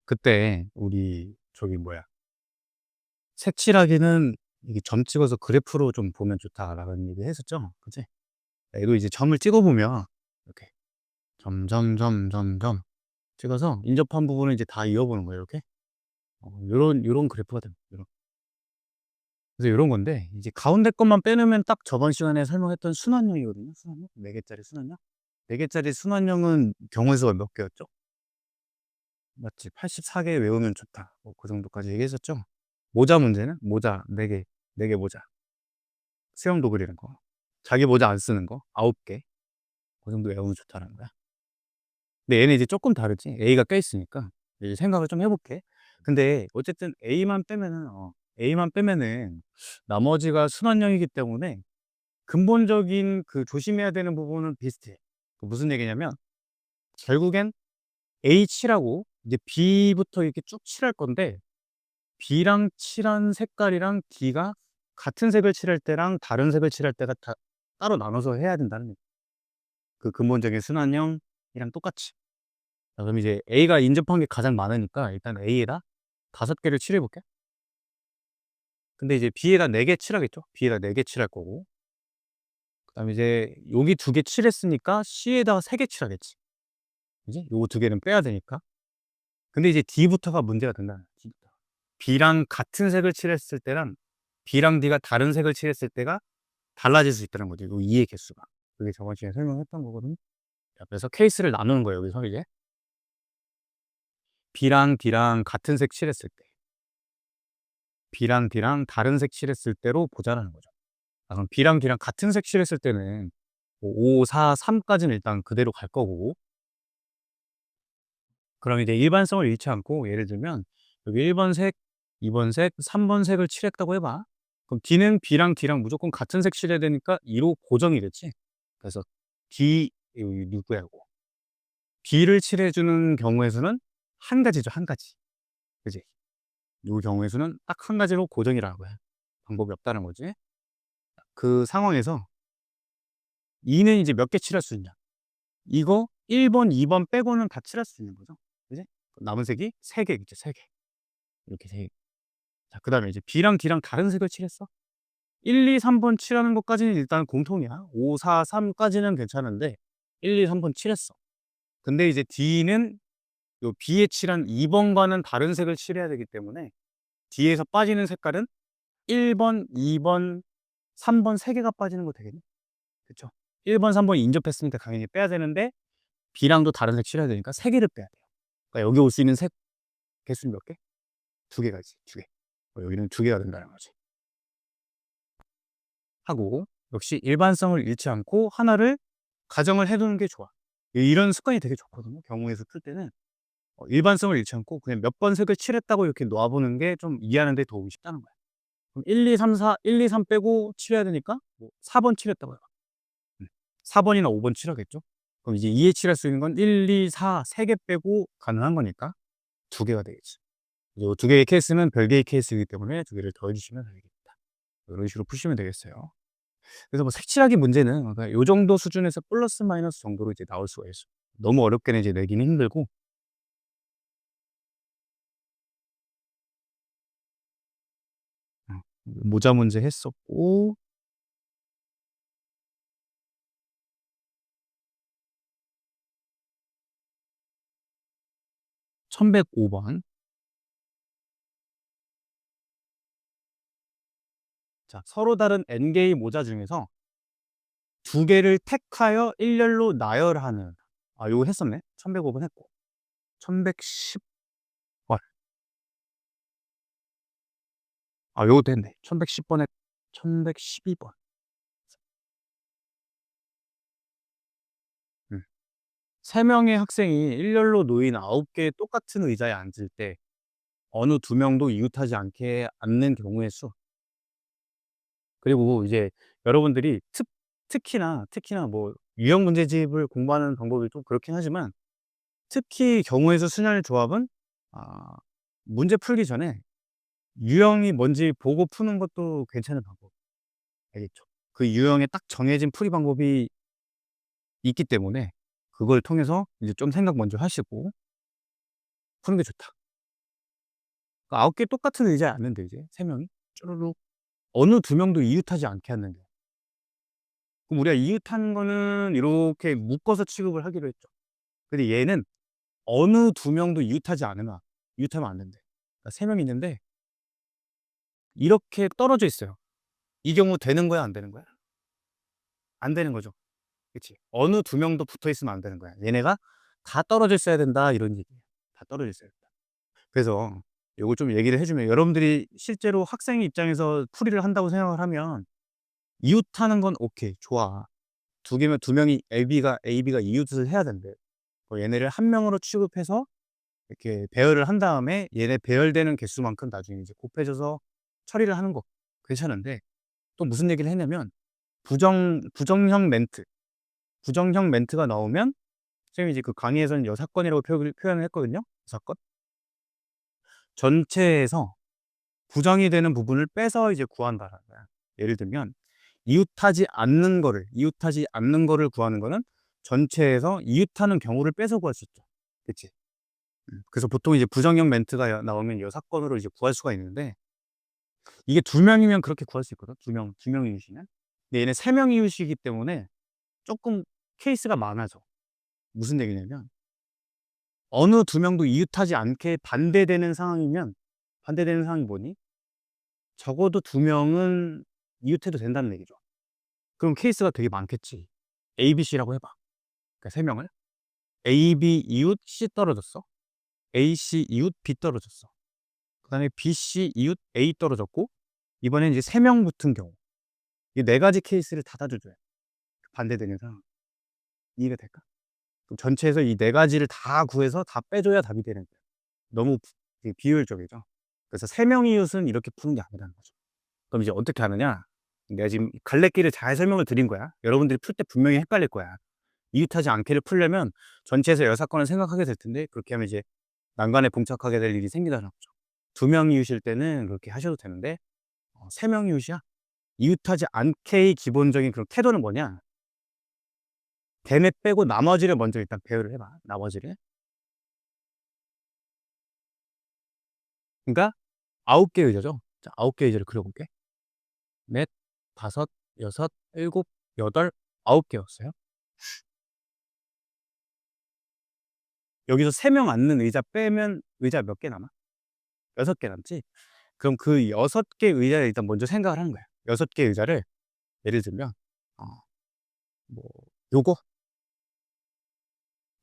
그때 우리 저기 뭐야, 색칠하기는 이게 점 찍어서 그래프로 좀 보면 좋다라는 얘기 했었죠. 그지? 얘도 이제 점을 찍어 보면 이렇게 점점점점점 찍어서 인접한 부분을 이제 다 이어보는 거예요. 이렇게. 요런 그래프가 됩니다. 그래서 요런 건데 이제 가운데 것만 빼놓으면 딱 저번 시간에 설명했던 순환형이거든요. 순환형. 4 개짜리 순환형. 4 개짜리 순환형은 경우의 수가 몇 개였죠? 맞지. 84개 외우면 좋다. 뭐 그 정도까지 얘기했었죠. 모자 문제는 모자 4 개, 4개 모자. 수영도 그리는 거. 자기 모자 안 쓰는 거 9 개. 그 정도 외우면 좋다는 거야. 근데 얘는 이제 쪼끔 다르지. A가 껴 있으니까. 이제 생각을 좀 해 볼게. 근데 어쨌든 A만 빼면은 나머지가 순환형이기 때문에 근본적인 그 조심해야 되는 부분은 비슷해. 그 무슨 얘기냐면 결국엔 A 칠하고 이제 B부터 이렇게 쭉 칠할 건데 B랑 칠한 색깔이랑 D가 같은 색을 칠할 때랑 다른 색을 칠할 때가 다 따로 나눠서 해야 된다는 얘기야. 그 근본적인 순환형이랑 똑같이. 자, 그럼 이제 A가 인접한 게 가장 많으니까 일단 A에다 5 개를 칠해 볼게. 근데 이제 B에다 4개 칠하겠죠. B에다 4개 칠할 거고. 그다음에 이제 여기 2개 칠했으니까 C에다가 3개 칠하겠지. 그지? 요거 2 개는 빼야 되니까. 근데 이제 D부터가 문제가 된다는 거야, D부터. B랑 같은 색을 칠했을 때랑 B랑 D가 다른 색을 칠했을 때가 달라질 수 있다는 거죠. 요 이의 개수가. 그게 저번 시간에 설명했던 거거든요. 자, 그래서 케이스를 나누는 거예요, 여기서 이제. B랑 D랑 같은 색 칠했을 때, B랑 D랑 다른 색 칠했을 때로 보자라는 거죠. 아, 그럼 B랑 D랑 같은 색 칠했을 때는 뭐 5, 4, 3 까지는 일단 그대로 갈 거고, 그럼 이제 일반성을 잃지 않고 예를 들면 여기 1번 색, 2번 색, 3번 색을 칠했다고 해 봐. 그럼 D는 B랑 D랑 무조건 같은 색 칠해야 되니까 2로 고정이 됐지. 그래서 D 여기 누구야 이거. B를 칠해 주는 경우의 수는 한 가지죠, 한 가지. 그지? 요 경우의 수는 딱 한 가지로 고정이라고 해. 방법이 없다는 거지. 그 상황에서 2는 이제 몇 개 칠할 수 있냐? 이거 1 번, 2번 빼고는 다 칠할 수 있는 거죠. 그지? 남은 색이 3 개겠죠, 3 개. 이렇게 3 개. 자, 그다음에 이제 B랑 D랑 다른 색을 칠했어. 1, 2, 3번 칠하는 것까지는 일단 공통이야. 5, 4, 3 까지는 괜찮은데 1, 2, 3번 칠했어. 근데 이제 D는 요 B에 칠한 2 번과는 다른 색을 칠해야 되기 때문에 D에서 빠지는 색깔은 1 번, 2 번, 3번 3 개가 빠지는 거 되겠네. 그쵸? 1 번, 3번 인접했으니까 당연히 빼야 되는데 B랑도 다른 색 칠해야 되니까 3 개를 빼야 돼요. 그러니까 여기 올 수 있는 색 개수는 몇 개? 2 개가지, 2 개. 여기는 2 개가 된다는 거지. 하고 역시 일반성을 잃지 않고 하나를 가정을 해 두는 게 좋아. 이런 습관이 되게 좋거든요. 경우에서 풀 때는 일반성을 잃지 않고 그냥 몇 번 색을 칠했다고 이렇게 놔 보는 게 좀 이해하는 데 도움이 쉽다는 거야. 그럼 1, 2, 3, 4 1, 2, 3 빼고 칠해야 되니까 뭐 4번 칠했다고 해봐. 4 번이나 5번 칠하겠죠? 그럼 이제 2에 칠할 수 있는 건 1, 2, 4 3개 빼고 가능한 거니까 2 개가 되겠지. 요 2 개의 케이스는 별개의 케이스이기 때문에 2 개를 더해 주시면 되겠다. 요런 식으로 푸시면 되겠어요. 그래서 뭐 색칠하기 문제는 그러니까 요 정도 수준에서 플러스 마이너스 정도로 이제 나올 수가 있어요. 너무 어렵게는 이제 내기는 힘들고. 모자 문제 했었고 1105 번. 자, 서로 다른 N 개의 모자 중에서 2 개를 택하여 일렬로 나열하는. 아, 요거 했었네. 1105번 했고. 1110 번. 아, 요것도 했네. 1110번 했 1112 번. 3 명의 학생이 일렬로 놓인 9 개의 똑같은 의자에 앉을 때 어느 2 명도 이웃하지 않게 앉는 경우의 수. 그리고 이제 여러분들이 특히나 뭐 유형 문제집을 공부하는 방법이 좀 그렇긴 하지만 특히 경우의 수 순환의 조합은 아 문제 풀기 전에 유형이 뭔지 보고 푸는 것도 괜찮은 방법. 알겠죠? 그 유형에 딱 정해진 풀이 방법이 있기 때문에 그걸 통해서 이제 좀 생각 먼저 하시고 푸는 게 좋다. 9개 똑같은 의자에 앉는데 이제 3명이 쪼르륵 어느 2명도 이웃하지 않게 앉는 거야. 그럼 우리가 이웃하는 거는 이렇게 묶어서 취급을 하기로 했죠. 근데 얘는 어느 2명도 이웃하면 안 된대. 그러니까 3명 있는데 이렇게 떨어져 있어요. 이 경우 되는 거야, 안 되는 거야? 안 되는 거죠. 그치? 어느 2명도 붙어 있으면 안 되는 거야. 얘네가 다 떨어져 있어야 된다 이런 얘기예요. 다 떨어져 있어야 된다. 그래서 요걸 좀 얘기를 해 주면 여러분들이 실제로 학생 입장에서 풀이를 한다고 생각을 하면 이웃하는 건 오케이. 좋아. 2개면 2명이 AB가 이웃을 해야 된대. 얘네를 1명으로 취급해서 이렇게 배열을 한 다음에 얘네 배열되는 개수만큼 나중에 이제 곱해져서 처리를 하는 거 괜찮은데 또 무슨 얘기를 했냐면 부정형 멘트가 나오면 선생님이 이제 그 강의에서는 여사건이라고 표현을 했거든요. 여사건. 전체에서 부정이 되는 부분을 빼서 이제 구한다라는 거야. 예를 들면 이웃하지 않는 거를 구하는 거는 전체에서 이웃하는 경우를 빼서 구할 수 있죠. 그치? 그래서 보통 이제 부정형 멘트가 나오면 여사건으로 이제 구할 수가 있는데 이게 2명이면 그렇게 구할 수 있거든. 2명 이웃이면. 근데 얘는 3명 이웃이기 때문에 조금 케이스가 많아져. 무슨 얘기냐면 어느 2명도 이웃하지 않게 반대되는 상황이 뭐니? 적어도 2명은 이웃해도 된다는 얘기죠. 그럼 케이스가 되게 많겠지. A, B, C라고 해봐. 그러니까 3명을 A, B 이웃 C 떨어졌어. A, C 이웃 B 떨어졌어. 그 다음에 B, C 이웃 A 떨어졌고 이번엔 이제 3명 붙은 경우 이 4가지 케이스를 다 따져줘요. 반대되는 상황. 이해가 될까? 그럼 전체에서 이 4가지를 다 구해서 다 빼줘야 답이 되는 거예요. 너무 비효율적이죠. 그래서 3명 이웃은 이렇게 푸는 게 아니라는 거죠. 그럼 이제 어떻게 하느냐? 내가 지금 갈래길을 잘 설명을 드린 거야. 여러분들이 풀 때 분명히 헷갈릴 거야. 이웃하지 않게를 풀려면 전체에서 여사건을 생각하게 될 텐데 그렇게 하면 이제 난관에 봉착하게 될 일이 생기다는 거죠. 2명 이웃일 때는 그렇게 하셔도 되는데 3명 이웃이야? 이웃하지 않게의 기본적인 그런 태도는 뭐냐? 걔네 빼고 나머지를 먼저 일단 배열을 해봐. 나머지를. 그러니까 9개 의자죠. 자, 9개 의자를 그려볼게. 넷, 다섯, 여섯, 일곱, 여덟, 9개였어요. 여기서 3명 앉는 의자 빼면 의자 몇 개 남아? 6개 남지? 그럼 그 6개 의자를 일단 먼저 생각을 하는 거야. 6개 의자를 예를 들면 어, 뭐 요거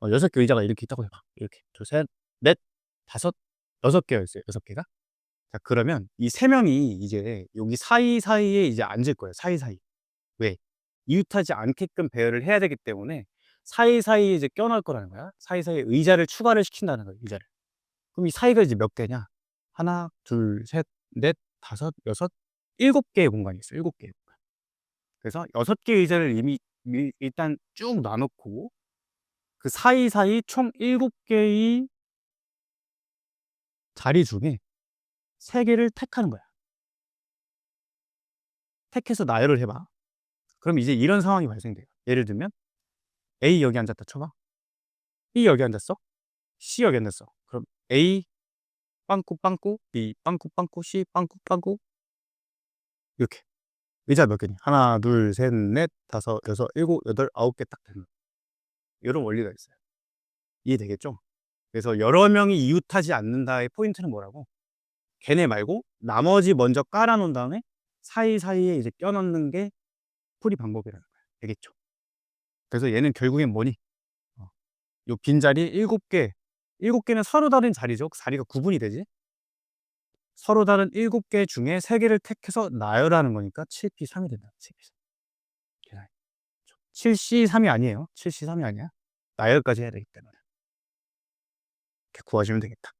6개 의자가 이렇게 있다고 해봐. 이렇게 둘, 셋, 넷, 다섯, 6개였어요. 6개가. 자, 그러면 이 3명이 이제 여기 사이사이에 이제 앉을 거예요. 사이사이. 왜? 이웃하지 않게끔 배열을 해야 되기 때문에 사이사이에 이제 껴넣을 거라는 거야. 사이사이에 의자를 추가를 시킨다는 거야, 의자를. 그럼 이 사이가 이제 몇 개냐? 하나, 둘, 셋, 넷, 다섯, 여섯, 7개의 공간이 있어요. 7개의 공간. 그래서 6개의 의자를 이미 일단 쭉 놔놓고 그 사이사이 총 7개의 자리 중에 3개를 택하는 거야. 택해서 나열을 해봐. 그럼 이제 이런 상황이 발생돼요. 예를 들면 A 여기 앉았다 쳐봐. B 여기 앉았어. C 여기 앉았어. 그럼 A 빵꾸 빵꾸, B 빵꾸 빵꾸, C 빵꾸 빵꾸 이렇게 의자 몇 개니? 하나, 둘, 셋, 넷, 다섯, 여섯, 일곱, 여덟, 9개 딱 되는 이런 원리가 있어요. 이해되겠죠? 그래서 여러 명이 이웃하지 않는다의 포인트는 뭐라고? 걔네 말고 나머지 먼저 깔아놓은 다음에 사이사이에 이제 껴넣는 게 풀이 방법이라는 거야. 되겠죠? 그래서 얘는 결국엔 뭐니? 요 빈자리 7개는 서로 다른 자리죠. 자리가 구분이 되지. 서로 다른 7개 중에 3개를 택해서 나열하는 거니까 7P3이 된다. 7P3. 7C3이 아니에요. 7C3이 아니야. 나열까지 해야 되기 때문에. 이렇게 구하시면 되겠다.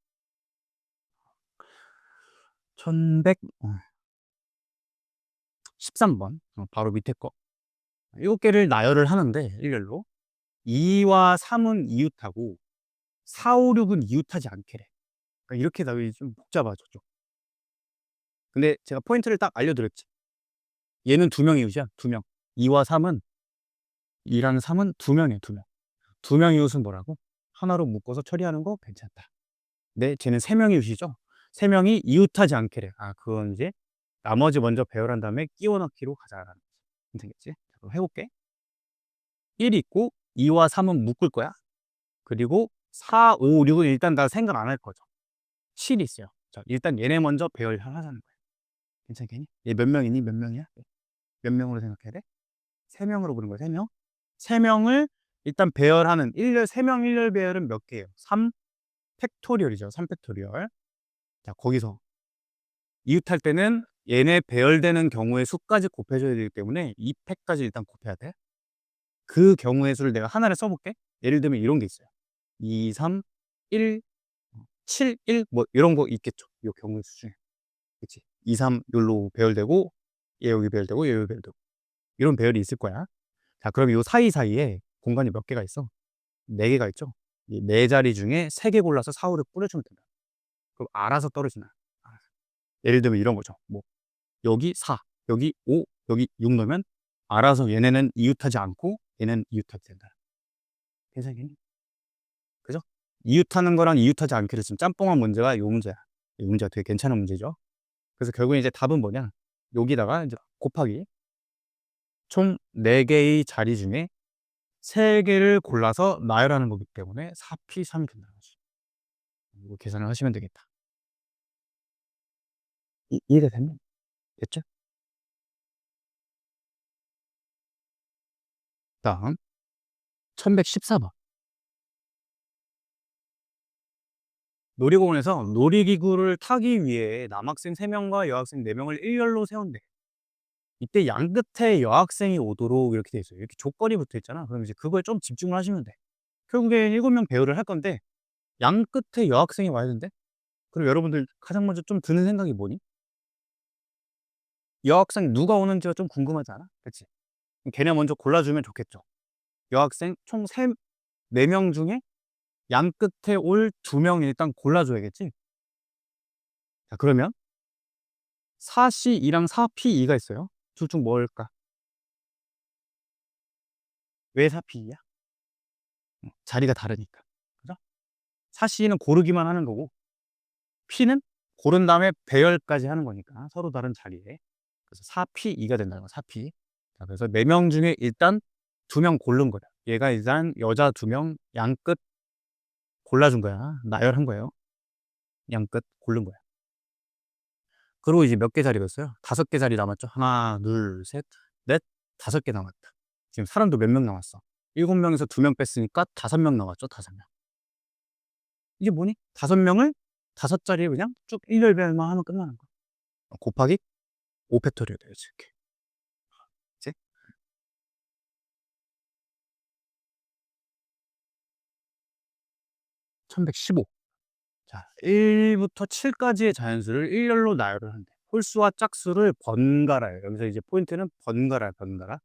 1113번. 바로 밑에 거. 7개를 나열을 하는데, 일렬로. 2와 3은 이웃하고, 4, 5, 6은 이웃하지 않게래. 그러니까 이렇게 나오기 좀 복잡하죠. 근데 제가 포인트를 딱 알려드렸지. 얘는 2명 이웃이야. 2명. 2와 3은 2랑 3은 2명이에요. 2명. 2명 이웃은 뭐라고? 하나로 묶어서 처리하는 거 괜찮다. 네, 쟤는 3명 이웃이죠. 세 명이 이웃하지 않게래. 그건 이제 나머지 먼저 배열한 다음에 끼워 넣기로 가자라는 거지. 괜찮겠지? 자, 그럼 해 볼게. 1이 있고 2와 3은 묶을 거야. 그리고 4, 5, 6은 일단 나 생각 안 할 거죠. 7이 있어요. 자, 일단 얘네 먼저 배열하자는 거야. 괜찮겠니? 얘 몇 명이니? 몇 명이야? 몇 명으로 생각해야 돼? 3명으로 보는 거야, 3명. 3명을 일단 배열하는 3명 일렬 배열은 몇 개예요? 3 팩토리얼이죠. 3 팩토리얼. 자, 거기서 이웃할 때는 얘네 배열되는 경우의 수까지 곱해줘야 되기 때문에 2팩까지 일단 곱해야 돼. 그 경우의 수를 내가 하나를 써볼게. 예를 들면 이런 게 있어요. 2, 3, 1, 7, 1, 뭐 이런 거 있겠죠. 이 경우의 수 중에. 그치? 2, 3 여기로 배열되고 얘 여기 배열되고 얘 여기 배열되고 이런 배열이 있을 거야. 자, 그럼 이 사이사이에 공간이 몇 개가 있어? 4개가 있죠. 이 4자리 중에 3개 골라서 4, 5를 뿌려주면 된다. 그럼 알아서 떨어지나? 알아서. 예를 들면 이런 거죠. 뭐 여기 4, 여기 5, 여기 6 넣으면 알아서 얘네는 이웃하지 않고 얘는 이웃하게 된다. 괜찮겠니? 그죠? 이웃하는 거랑 이웃하지 않기를 지금 짬뽕한 문제가 요 문제야. 이 문제가 되게 괜찮은 문제죠. 그래서 결국에 이제 답은 뭐냐? 여기다가 이제 곱하기 총 4개의 자리 중에 3개를 골라서 나열하는 거기 때문에 4P3이 된다는 거지. 이거 계산을 하시면 되겠다. 이해가 됐나? 됐죠? 다음 1114번. 놀이공원에서 놀이기구를 타기 위해 남학생 3명과 여학생 4명을 일렬로 세운대. 이때 양 끝에 여학생이 오도록 이렇게 돼 있어요. 이렇게 조건이 붙어 있잖아. 그럼 이제 그거에 좀 집중을 하시면 돼. 결국에 7명 배열을 할 건데 양 끝에 여학생이 와야 된대? 그럼 여러분들 가장 먼저 좀 드는 생각이 뭐니? 여학생 누가 오는지가 좀 궁금하지 않아? 그치? 걔네 먼저 골라주면 좋겠죠. 여학생 총 4명 중에 양 끝에 올 2명 일단 골라줘야겠지? 자, 그러면 4C2랑 4P2가 있어요. 둘 중 뭘까? 왜 4P2야? 자리가 다르니까. 그죠? 4C는 고르기만 하는 거고, P는 고른 다음에 배열까지 하는 거니까 서로 다른 자리에. 그래서 4P2가 된다는 거야, 4P. 자, 그래서 4명 중에 일단 2명 고른 거야. 얘가 일단 여자 2명 양 끝 골라준 거야. 나열한 거예요. 양 끝 고른 거야. 그리고 이제 몇 개 자리가 있어요? 5개 자리 남았죠. 하나, 둘, 셋, 넷, 5개 남았다. 지금 사람도 몇 명 남았어? 7명에서 2명 뺐으니까 5명 남았죠. 5명. 이게 뭐니? 5명을 5자리에 그냥 쭉 일렬배열만 하면 끝나는 거야. 곱하기 5팩토리얼 돼야지. 이렇게. 그치? 1115. 자, 1부터 7까지의 자연수를 일렬로 나열을 한대. 홀수와 짝수를 번갈아요. 여기서 이제 포인트는 번갈아, 번갈아,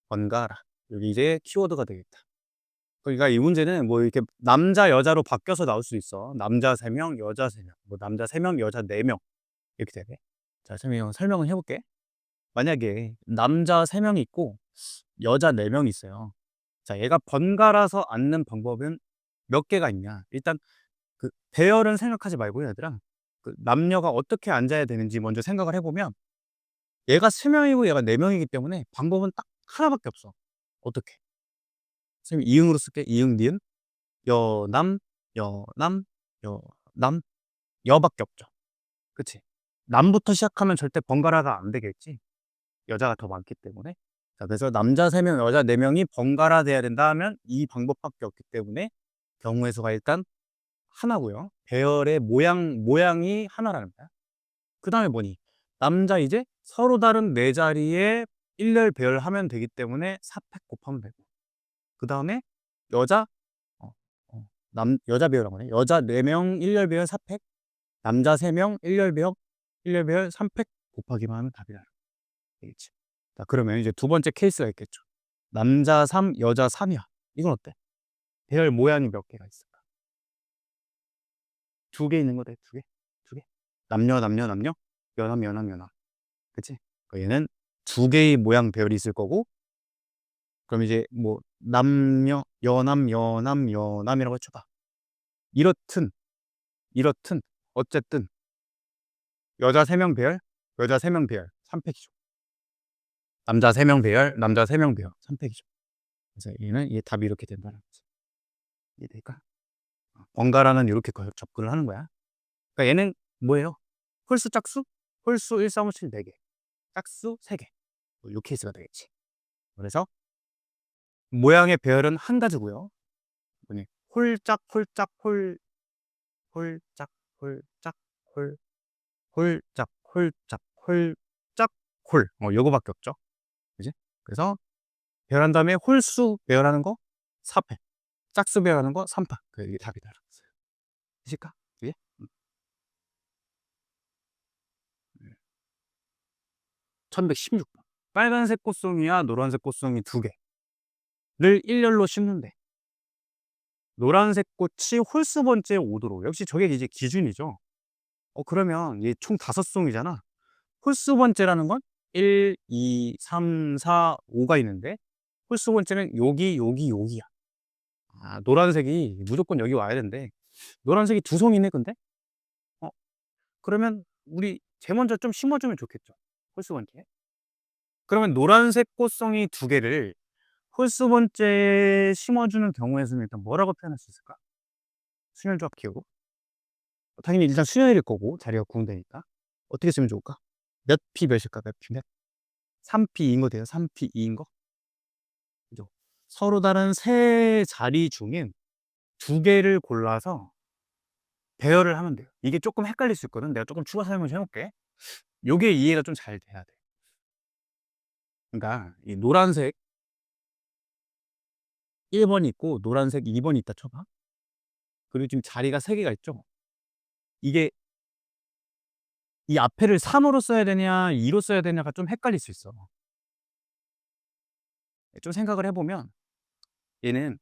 번갈아. 여기 이제 키워드가 되겠다. 그러니까 이 문제는 뭐 이렇게 남자, 여자로 바뀌어서 나올 수 있어. 남자 3명, 여자 3명. 뭐 남자 3명, 여자 4명. 이렇게 되네. 자, 설명을 해볼게. 만약에 남자 3명이 있고 여자 4명이 있어요. 자, 얘가 번갈아서 앉는 방법은 몇 개가 있냐. 일단 그 배열은 생각하지 말고 얘들아. 그 남녀가 어떻게 앉아야 되는지 먼저 생각을 해보면 얘가 3명이고 얘가 4명이기 때문에 방법은 딱 하나밖에 없어. 어떻게? 선생님 이응으로 쓸게. 이응, 니은. 여남, 여남, 여남, 여밖에 없죠. 그치? 남부터 시작하면 절대 번갈아가 안 되겠지. 여자가 더 많기 때문에. 자, 그래서 남자 3명, 여자 4명이 번갈아 돼야 된다 하면 이 방법밖에 없기 때문에 경우의 수가 일단 하나고요. 배열의 모양이 하나라는 거야. 그 다음에 뭐니? 남자 이제 서로 다른 4자리에 일렬 배열하면 되기 때문에 4팩 곱하면 되고. 그 다음에 여자, 어, 여자 배열한 거네. 여자 4명 일렬 배열 4팩, 남자 3명 일렬 배열 3팩 곱하기만 하면 답이다. 되겠지. 자, 그러면 이제 두 번째 케이스가 있겠죠. 남자 3, 여자 3이야. 이건 어때? 배열 모양이 몇 개가 있을까? 2개 있는 거다. 2개. 2개. 남녀, 남녀, 남녀. 여남, 여남, 여남. 그치? 얘는 2개의 모양 배열이 있을 거고, 그럼 이제 뭐 남녀, 여남, 여남, 여남이라고 쳐봐. 이렇든 어쨌든 여자 3명 배열, 여자 3명 배열 3팩이죠. 남자 3명 배열, 남자 3명 배열 3팩이죠. 그래서 얘는 얘 답이 이렇게 된다는 거지. 이해될까? 번갈아는 이렇게 접근을 하는 거야. 그러니까 얘는 뭐예요? 홀수 짝수? 홀수 1, 3, 5, 7 4개. 짝수 3개. 요 케이스가 되겠지. 그래서 모양의 배열은 한 가지고요. 뭐니? 홀짝, 홀짝, 홀짝, 홀짝, 홀짝, 홀짝, 홀짝, 요거밖에 없죠. 그지? 그래서 배열한 다음에 홀수 배열하는 거 4패. 짝수 배열하는 거 3파. 이게 답이다. 되실까? 이게? 1116번. 빨간색 꽃송이와 노란색 꽃송이 2개를 일렬로 심는데 노란색 꽃이 홀수 번째에 오도록. 역시 저게 이제 기준이죠. 그러면 얘 총 5송이잖아. 홀수 번째라는 건 1, 2, 3, 4, 5가 있는데 홀수 번째는 여기야. 노란색이 무조건 여기 와야 되는데 노란색이 2송이네 근데? 어, 그러면 우리 제일 먼저 좀 심어주면 좋겠죠. 홀수 번째. 그러면 노란색 꽃송이 2개를 홀수 번째에 심어주는 경우에서는 일단 뭐라고 표현할 수 있을까? 순열조합 키우고 당연히 일단 순열일 거고 자리가 구분되니까 어떻게 쓰면 좋을까? 몇 P 몇일까? 몇 P 몇? 3P 2인 거 돼요? 3P 2인 거? 그죠? 서로 다른 세 자리 중에 2개를 골라서 배열을 하면 돼요. 이게 조금 헷갈릴 수 있거든. 내가 조금 추가 설명 좀 해볼게. 요게 이해가 좀 잘 돼야 돼. 그러니까 이 노란색 1번이 있고 노란색 2번이 있다 쳐봐. 그리고 지금 자리가 3개가 있죠. 이게 이 앞에를 3으로 써야 되냐 2로 써야 되냐가 좀 헷갈릴 수 있어. 좀 생각을 해보면 얘는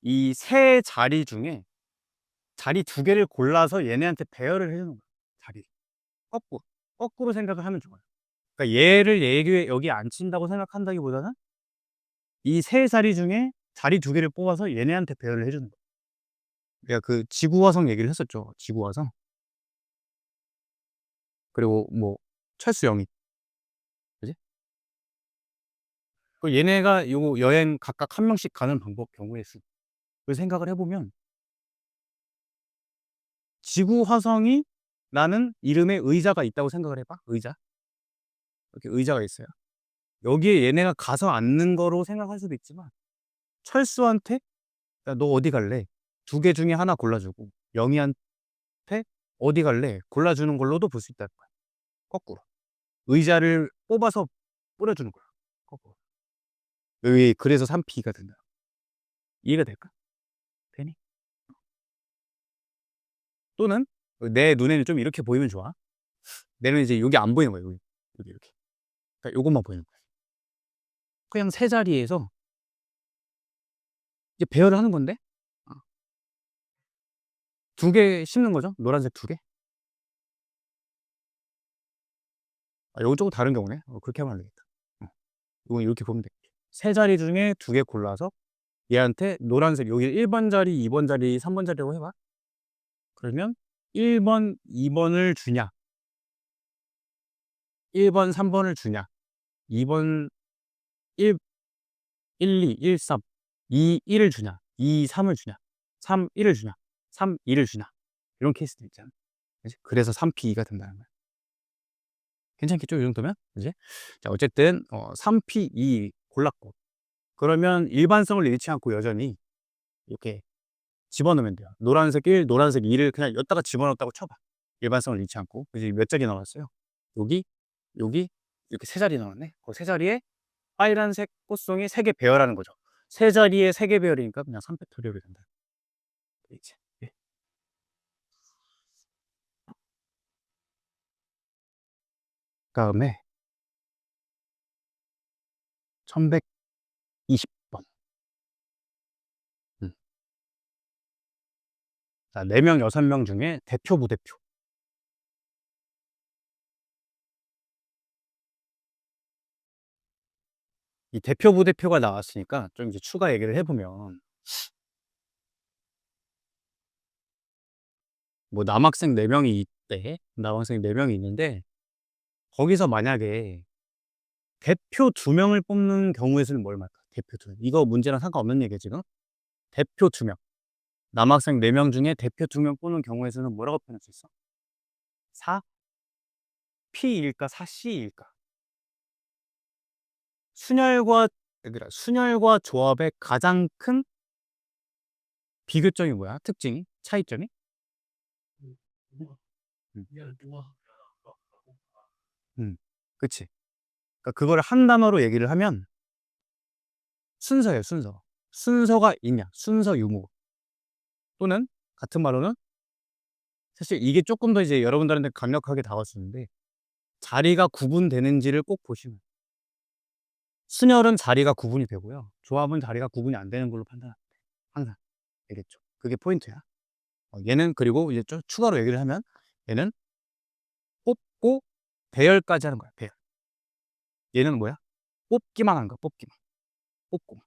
이 세 자리 중에 자리 2개를 골라서 얘네한테 배열을 해주는 거야. 자리 거꾸로 생각을 하면 좋아요. 그러니까 얘를 여기 앉힌다고 생각한다기보다는 이 세 자리 중에 자리 2개를 뽑아서 얘네한테 배열을 해주는 거야. 내가 그 지구화성 얘기를 했었죠. 지구화성. 그리고 뭐 철수 영입. 그지? 그 얘네가 요 여행 각각 한 명씩 가는 방법 경우의 수. 그 생각을 해보면 지구화성이 라는 이름의 의자가 있다고 생각을 해봐. 의자. 이렇게 의자가 있어요. 여기에 얘네가 가서 앉는 거로 생각할 수도 있지만 철수한테 야, 너 어디 갈래? 2개 중에 하나 골라주고 영희한테 어디 갈래? 골라주는 걸로도 볼 수 있다는 거야. 거꾸로. 의자를 뽑아서 뿌려주는 거야. 거꾸로. 그래서 3P가 된다. 이해가 될까? 되니? 또는 내 눈에는 좀 이렇게 보이면 좋아. 내 눈에 이제 여기 안 보이는 거야. 여기 이렇게. 그러니까 요것만 보이는 거야. 그냥 세 자리에서 이제 배열을 하는 건데 2개 심는 거죠. 노란색 2개. 요건 조금 다른 경우네. 그렇게 하면 안 되겠다. 이건 이렇게 보면 돼. 세 자리 중에 2개 골라서 얘한테 노란색 여기 1번 자리, 2번 자리, 3번 자리라고 해봐. 그러면 1번, 2번을 주냐 1번, 3번을 주냐 2번 1, 1, 2, 1, 3 2, 1을 주냐 2, 3을 주냐 3, 1을 주냐 3, 2를 주냐 이런 케이스도 있잖아. 그치? 그래서 3P2가 된다는 거야. 괜찮겠죠? 이 정도면? 그지? 자, 어쨌든 3P2 골랐고 그러면 일반성을 잃지 않고 여전히 이렇게 집어넣으면 돼요. 노란색 1, 노란색 2를 그냥 여기다가 집어넣었다고 쳐봐. 일반성을 잃지 않고. 그래서 몇 자리 나왔어요? 여기, 여기, 이렇게 3자리 나왔네. 그 3자리에 빨간색 꽃송이 3개 배열하는 거죠. 3자리에 3개 배열이니까 그냥 3팩토리얼이 된다. 이제. 예. 다음에 1120번. 자, 4명, 6명 중에 대표, 부대표. 이 대표, 부대표가 나왔으니까 좀 이제 추가 얘기를 해보면 뭐 남학생 4명이 있대. 남학생 4명이 있는데 거기서 만약에 대표 2명을 뽑는 경우에서는 뭘 말까? 대표 2명. 이거 문제랑 상관없는 얘기야 지금. 대표 2명. 남학생 4명 중에 대표 2명 뽑는 경우에서는 뭐라고 표현할 수 있어? 4 P일까 4 C일까? 순열과 조합의 가장 큰 비교점이 뭐야? 특징이? 차이점이? 음. 음. 그치. 그러니까 그거를 한 단어로 얘기를 하면 순서예요, 순서. 순서가 있냐, 순서 유무. 또는 같은 말로는 사실 이게 조금 더 이제 여러분들한테 강력하게 다가왔었는데 자리가 구분되는지를 꼭 보시면 순열은 자리가 구분이 되고요. 조합은 자리가 구분이 안 되는 걸로 판단합니다. 항상. 알겠죠? 그게 포인트야. 얘는 그리고 이제 좀 추가로 얘기를 하면 얘는 뽑고 배열까지 하는 거야. 배열. 얘는 뭐야? 뽑기만 한 거야. 뽑기만. 뽑고.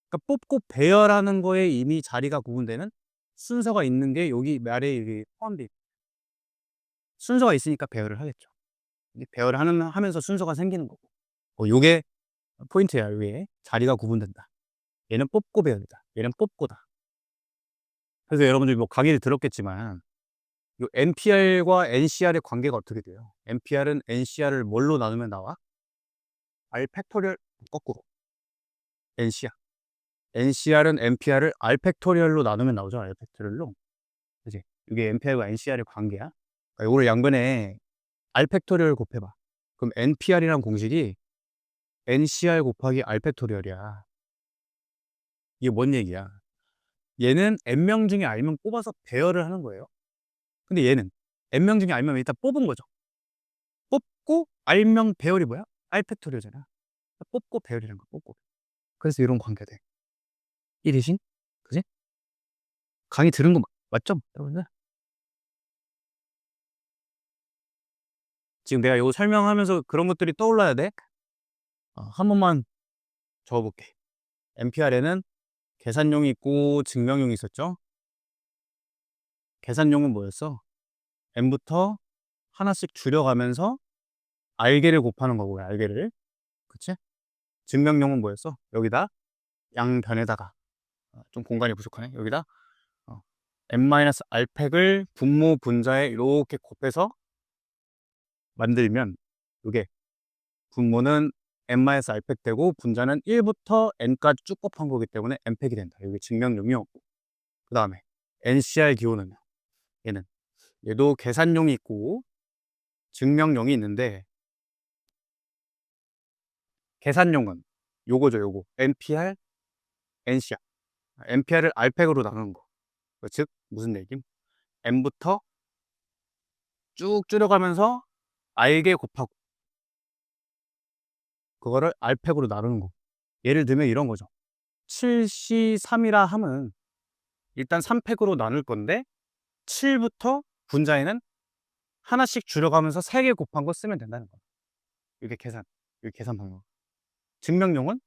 그러니까 뽑고 배열하는 거에 이미 자리가 구분되는 순서가 있는 게 여기 말에 여기 포함돼 있고 순서가 있으니까 배열을 하겠죠. 근데 배열을 하면서 순서가 생기는 거고. 요게 포인트야. 요게 자리가 구분된다. 얘는 뽑고 배열이다. 얘는 뽑고다. 그래서 여러분들이 뭐 강의를 들었겠지만 요 NPR과 NCR의 관계가 어떻게 돼요? NPR은 NCR을 뭘로 나누면 나와? R 팩토리얼 거꾸로. NCR. NCR은 NPR을 R 팩토리얼로 나누면 나오죠. R 팩토리얼로. 그지? 이게 NPR과 NCR의 관계야. 그러니까 이거를 양변에 R 팩토리얼 곱해봐. 그럼 NPR이란 공식이 NCR 곱하기 R 팩토리얼이야. 이게 뭔 얘기야? 얘는 N명 중에 R명 뽑아서 배열을 하는 거예요. 근데 얘는 N명 중에 R명 일단 뽑은 거죠. 뽑고 R명 배열이 뭐야? R 팩토리얼이잖아. 뽑고 배열이라는 거 뽑고. 그래서 이런 관계가 돼. 이 대신 그지? 강의 들은 거 맞죠? 여러분들? 지금 내가 이거 설명하면서 그런 것들이 떠올라야 돼? 한 번만 적어볼게. NPR에는 계산용이 있고 증명용이 있었죠? 계산용은 뭐였어? n부터 하나씩 줄여가면서 r개를 곱하는 거고, r개를. 그치? 증명용은 뭐였어? 여기다 양변에다가 좀 공간이 부족하네. 여기다 n-r팩을 분모 분자에 이렇게 곱해서 만들면 이게 분모는 n-r팩 되고 분자는 1부터 n까지 쭉 곱한 거기 때문에 n팩이 된다. 이게 증명용이었고 그 다음에 NCR 기호는 얘는 얘도 계산용이 있고 증명용이 있는데 계산용은 요거죠. 요거 NPR, NCR. NPR을 R팩으로 나누는 거. 즉 무슨 얘기? n부터 쭉 줄여가면서 r개 곱하고 그거를 R팩으로 나누는 거. 예를 들면 이런 거죠. 7C3이라 함은 일단 3팩으로 나눌 건데 7부터 분자에는 하나씩 줄여가면서 3개 곱한 거 쓰면 된다는 거예요. 이게 계산 방법. 증명용은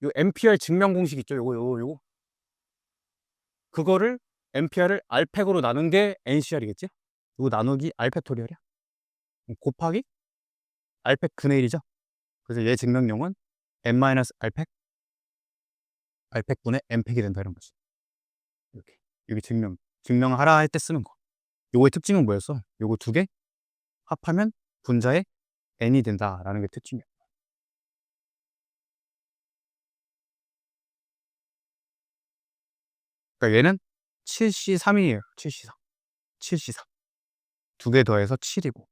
요 NPR 증명 공식 있죠. 요거. 그거를 NPR을 R팩으로 나눈 게 NCR이겠지? 이거 나누기 R 팩토리얼이야. 곱하기 R팩 근의 1이죠. 그래서 얘 증명용은 n-R팩, R팩분의 n팩이 된다 이런 거지. 이렇게. 여기 증명하라 할 때 쓰는 거. 요거의 특징은 뭐였어? 요거 두 개 합하면 분자에 n이 된다라는 게 특징이야. 그러니까 얘는 7C3이에요. 7C3. 7C3. 두 개 더해서 7이고.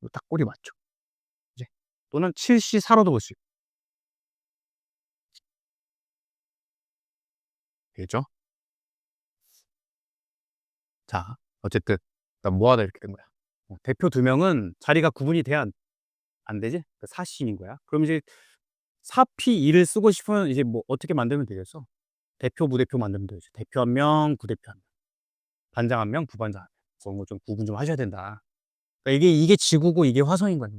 이거 딱 꼴이 맞죠. 이제 또는 7C4로도 볼 수 있고. 되겠죠? 자, 어쨌든 그러니까 뭐하다 이렇게 된 거야. 대표 2명은 자리가 구분이 돼야 안 되지? 그 4C인 거야. 그럼 이제 4P2를 쓰고 싶으면 이제 뭐 어떻게 만들면 되겠어? 대표, 부대표 만들면 되죠. 대표 1명, 부대표 1명. 반장 1명, 부반장 1명. 그런 거 좀 구분 좀 하셔야 된다. 그러니까 이게 지구고 이게 화성인 거야.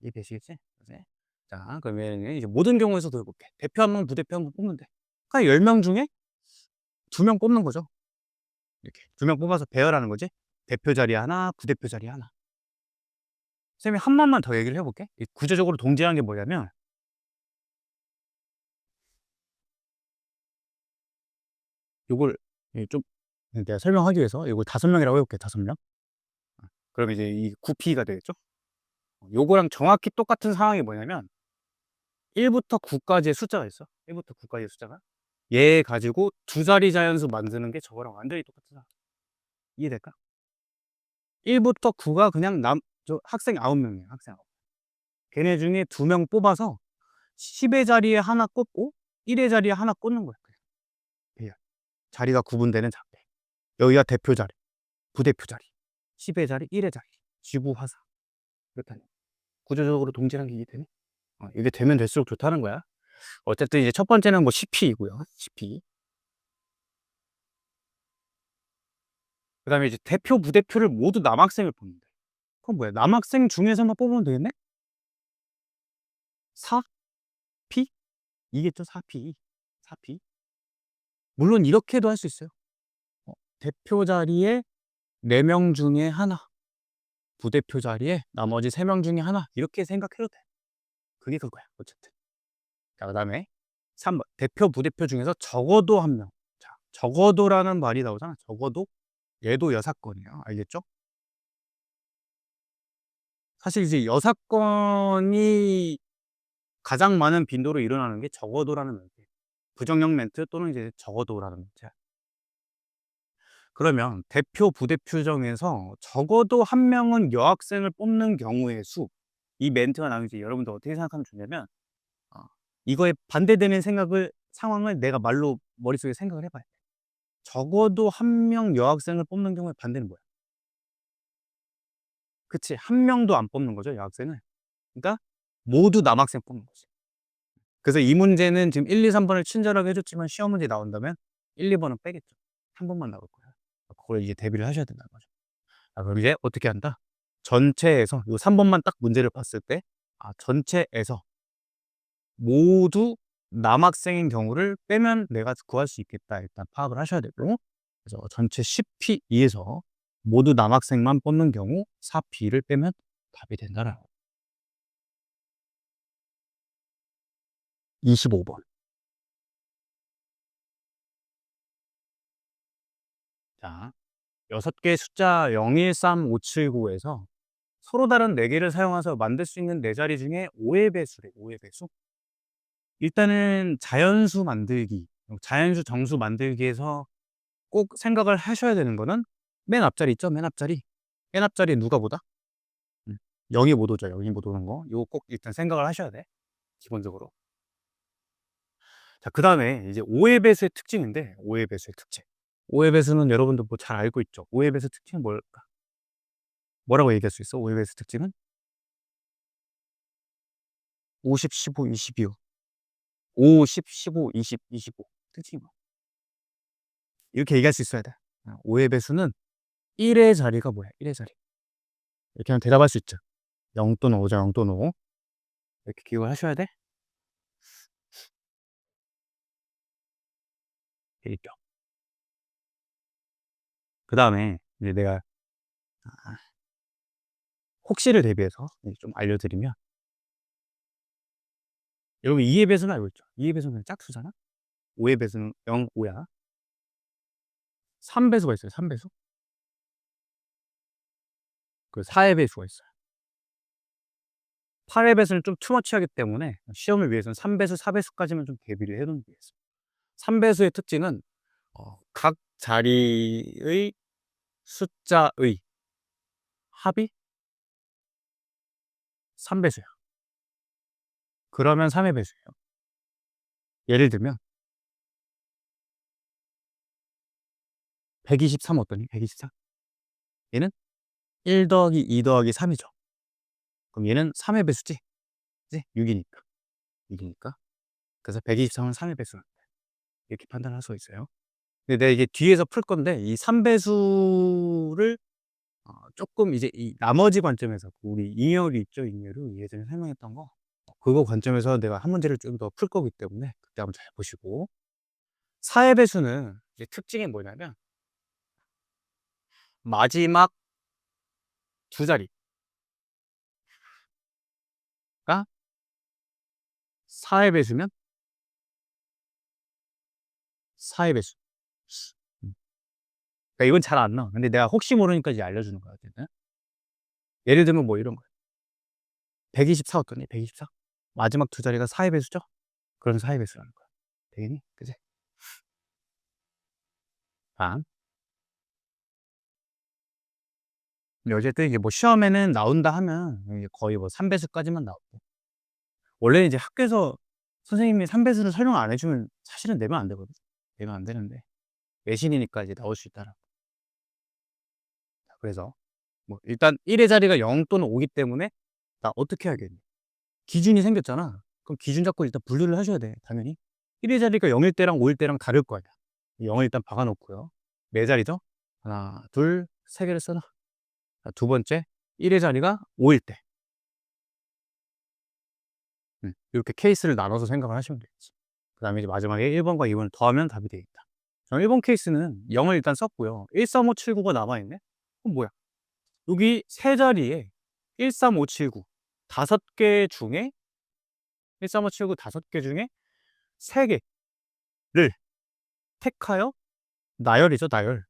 이해되시겠지? 그치? 자, 그러면 이제 모든 경우에서도 해볼게. 대표 1명, 부대표 1명 뽑는데. 그러니까 10명 중에 2명 뽑는 거죠. 이렇게 2명 뽑아서 배열하는 거지. 대표 자리 하나, 부대표 자리 하나. 쌤이 한 번만 더 얘기를 해 볼게. 이 구조적으로 동지한 게 뭐냐면 요걸 좀 내가 설명하기 위해서 요걸 5명이라고 해 볼게. 5명. 그럼 이제 이 9P가 되겠죠? 요거랑 정확히 똑같은 상황이 뭐냐면 1 부터 9 까지의 숫자가 있어. 1 부터 9 까지의 숫자가. 얘 가지고 2 자리 자연수 만드는 게 저거랑 완전히 똑같은 상황. 이해될까? 1 부터 9가 그냥 학생 9명이에요. 학생 9명. 걔네 중에 2명 뽑아서 10의 자리에 하나 꽂고 1의 자리에 하나 꽂는 거야. 그냥 자리가 구분되는 장대. 여기가 대표 자리, 부대표 자리, 10의 자리, 1의 자리, 지구 화사. 그렇다니. 구조적으로 동질한 게 이해되니? 이게 되면 될수록 좋다는 거야. 어쨌든 이제 첫 번째는 뭐 CP이고요. CP. 그다음에 이제 대표, 부대표를 모두 남학생을 뽑는데. 그건 뭐야? 남학생 중에서만 뽑으면 되겠네? 4P? 이겠죠, 4P. 4P. 물론 이렇게도 할 수 있어요. 대표 자리에 4명 중에 하나, 부대표 자리에 나머지 3명 중에 하나, 이렇게 생각해도 돼. 그게 그거야, 어쨌든. 자, 그다음에 3번. 대표, 부대표 중에서 적어도 1명. 자, 적어도라는 말이 나오잖아. 적어도. 얘도 여사건이에요. 알겠죠? 사실 이제 여사건이 가장 많은 빈도로 일어나는 게 적어도라는 멘트예요. 부정형 멘트 또는 이제 적어도라는 멘트야. 그러면 대표, 부대표 중에서 적어도 1명은 여학생을 뽑는 경우의 수. 이 멘트가 나오면 이제 여러분들 어떻게 생각하면 좋냐면, 어, 이거에 반대되는 상황을 내가 말로 머릿속에 생각을 해봐야 돼. 적어도 1명 여학생을 뽑는 경우의 반대는 뭐야? 그치. 1명도 안 뽑는 거죠, 여학생을. 그러니까 모두 남학생 뽑는 거지. 그래서 이 문제는 지금 1, 2, 3번을 친절하게 해줬지만 시험 문제 나온다면 1, 2번은 빼겠죠. 3번만 나올 거야. 그걸 이제 대비를 하셔야 된다는 거죠. 그럼 이제 어떻게 한다? 전체에서 요 3번만 딱 문제를 봤을 때, 전체에서 모두 남학생인 경우를 빼면 내가 구할 수 있겠다. 일단 파악을 하셔야 되고, 그래서 전체 10P에서 모두 남학생만 뽑는 경우 4P를 빼면 답이 된다라는 거. 25번. 자, 6개의 숫자 0, 1, 3, 5, 7, 9에서 서로 다른 4개를 사용해서 만들 수 있는 4자리 중에 5의 배수래, 5의 배수. 일단은 자연수 만들기, 자연수 정수 만들기에서 꼭 생각을 하셔야 되는 거는 맨 앞자리 있죠? 맨 앞자리. 맨 앞자리에 누가 보다? 0이 못 오죠. 0이 못 오는 거. 요거 꼭 일단 생각을 하셔야 돼. 기본적으로. 자, 그 다음에 이제 5의 배수의 특징인데, 5의 배수의 특징. 5의 배수는 여러분도 뭐 잘 알고 있죠? 5의 배수 특징은 뭘까? 뭐라고 얘기할 수 있어? 5의 배수 특징은? 50, 15, 22요. 5, 10, 15, 20, 25. 특징이 뭐? 이렇게 얘기할 수 있어야 돼. 5의 배수는 1의 자리가 뭐야? 1의 자리. 이렇게 하면 대답할 수 있죠. 0 또는 5죠. 0 또는 5. 이렇게 기억을 하셔야 돼. 1경. 그 다음에 이제 내가 혹시를 대비해서 좀 알려드리면, 여러분 2의 배수는 알고 있죠? 2의 배수는 짝수잖아? 5의 배수는 0, 5야. 3배수가 있어요. 3배수. 그 4의 배수가 있어요. 8의 배수는 좀 투머치하기 때문에 시험을 위해서는 3배수, 4배수까지만 좀 대비를 해놓는 게 있어요. 3배수의 특징은 각 자리의 숫자의 합이 3배수야. 그러면 3의 배수예요. 예를 들면 123 어떠니? 123. 얘는 1 더하기 2 더하기 3이죠. 그럼 얘는 3의 배수지? 그지? 6이니까. 6이니까. 그래서 123은 3의 배수. 이렇게 판단할 수가 있어요. 근데 내가 이게 뒤에서 풀 건데, 이 3배수를 조금 이제 이 나머지 관점에서, 우리 잉여류 있죠? 잉여류. 예전에 설명했던 거. 그거 관점에서 내가 한 문제를 좀 더 풀 거기 때문에 그때 한번 잘 보시고. 4의 배수는 이제 특징이 뭐냐면 마지막 두 자리가 4의 배수면 4의 배수. 그러니까 이건 잘 안 나와. 근데 내가 혹시 모르니까 이제 알려주는 거야. 어쨌든. 예를 들면 뭐 이런 거야. 124 어떠니? 124? 마지막 두 자리가 4의 배수죠? 그럼 4의 배수라는 거야. 되겠니? 그지? 아. 근데 어쨌든 이게 뭐 시험에는 나온다 하면 이제 거의 뭐 3배수까지만 나오고. 원래 이제 학교에서 선생님이 3배수를 설명 안 해주면 사실은 내면 안 되거든. 내면 안 되는데. 외신이니까 이제 나올 수 있다라고. 그래서 뭐 일단 1의 자리가 0 또는 5기 때문에 나 어떻게 해야겠니? 기준이 생겼잖아. 그럼 기준 잡고 일단 분류를 하셔야 돼. 당연히. 1의 자리가 0일 때랑 5일 때랑 다를 거 아니야. 0을 일단 박아 놓고요. 네 자리죠? 하나, 둘, 세 개를 써놔. 자, 두 번째, 1의 자리가 5일 때. 이렇게 케이스를 나눠서 생각을 하시면 되겠지. 그 다음에 이제 마지막에 1번과 2번을 더하면 답이 되겠다. 자, 1번 케이스는 0을 일단 썼고요. 13579가 남아있네? 그럼 뭐야? 여기 세 자리에 13579 다섯 개 중에 13579 다섯 개 중에 세 개를 택하여 나열이죠, 나열.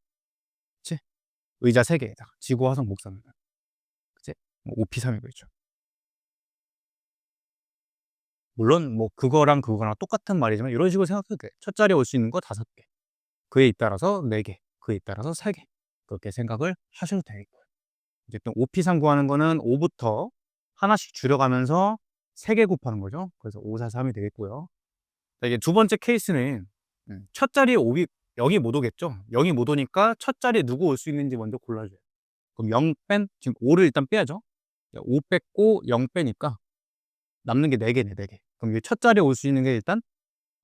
그치? 의자 세 개에다가 지구, 화성, 목성을. 그치? 뭐 OP3이고 있죠. 물론 뭐 그거랑 그거랑 똑같은 말이지만 이런 식으로 생각해도 돼. 첫 자리에 올 수 있는 거 다섯 개, 그에 잇따라서 네 개, 그에 잇따라서 세 개. 그렇게 생각을 하셔도 되겠고요. 어쨌든 OP3 구하는 거는 5부터 하나씩 줄여가면서 3개 곱하는 거죠. 그래서 5, 4, 3이 되겠고요. 자, 이게 두 번째 케이스는 첫 자리에 5이 0이 못 오겠죠. 0이 못 오니까 첫 자리에 누구 올 수 있는지 먼저 골라줘요. 그럼 0 뺀, 지금 5를 일단 빼야죠. 5 뺐고 0 빼니까 남는 게 4개네, 4개. 그럼 이게 첫 자리에 올 수 있는 게 일단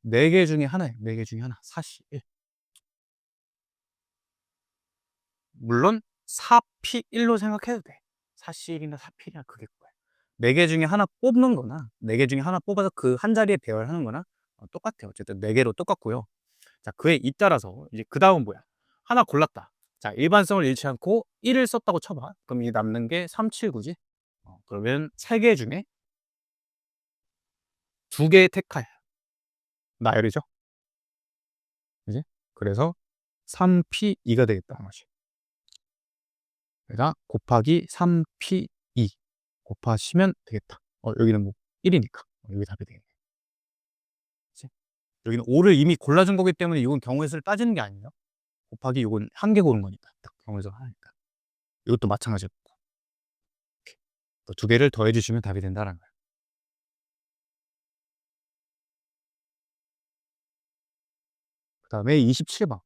4개 중에 하나예요. 4개 중에 하나. 4시 1. 물론 4P1로 생각해도 돼. 4시 1이나 4P1이나 그게 뭐야. 4개 중에 하나 뽑는 거나 4개 중에 하나 뽑아서 그 한 자리에 배열하는 거나 똑같아요. 어쨌든 4개로 똑같고요. 자, 그에 잇따라서 이제 그 다음 뭐야? 하나 골랐다. 자, 일반성을 잃지 않고 1을 썼다고 쳐봐. 그럼 이 남는 게 3, 7, 9지? 그러면 3개 중에 2개의 택하야. 나열이죠? 그지? 그래서 3P2가 되겠다. 하나씩. 그러니까 곱하기 3P2 곱하시면 되겠다. 여기는 뭐 1이니까. 여기 답이 되겠네. 그치? 여기는 5를 이미 골라준 거기 때문에 이건 경우의 수를 따지는 게 아니에요. 곱하기 이건 한 개 고른 거니까. 딱 경우의 수가 하니까. 이것도 마찬가지고. 두 개를 더해 주시면 답이 된다는 거예요. 그 다음에 27번.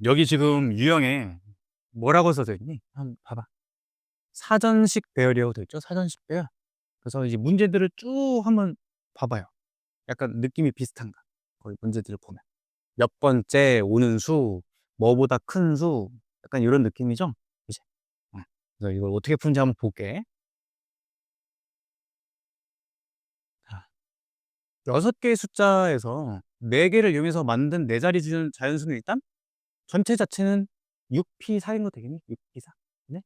여기 지금 유형에 뭐라고 써져 있니? 한번 봐봐. 사전식 배열이라고 되어 있죠? 사전식 배열. 그래서 이제 문제들을 쭉 한번 봐봐요. 약간 느낌이 비슷한가? 거기 문제들을 보면. 몇 번째 오는 수, 뭐보다 큰 수, 약간 이런 느낌이죠? 이제. 그래서 이걸 어떻게 푸는지 한번 볼게. 자, 6개의 숫자에서 4개를 이용해서 만든 4자리 자연수는 일단 전체 자체는 6P4인 거 되겠니? 6P4. 네?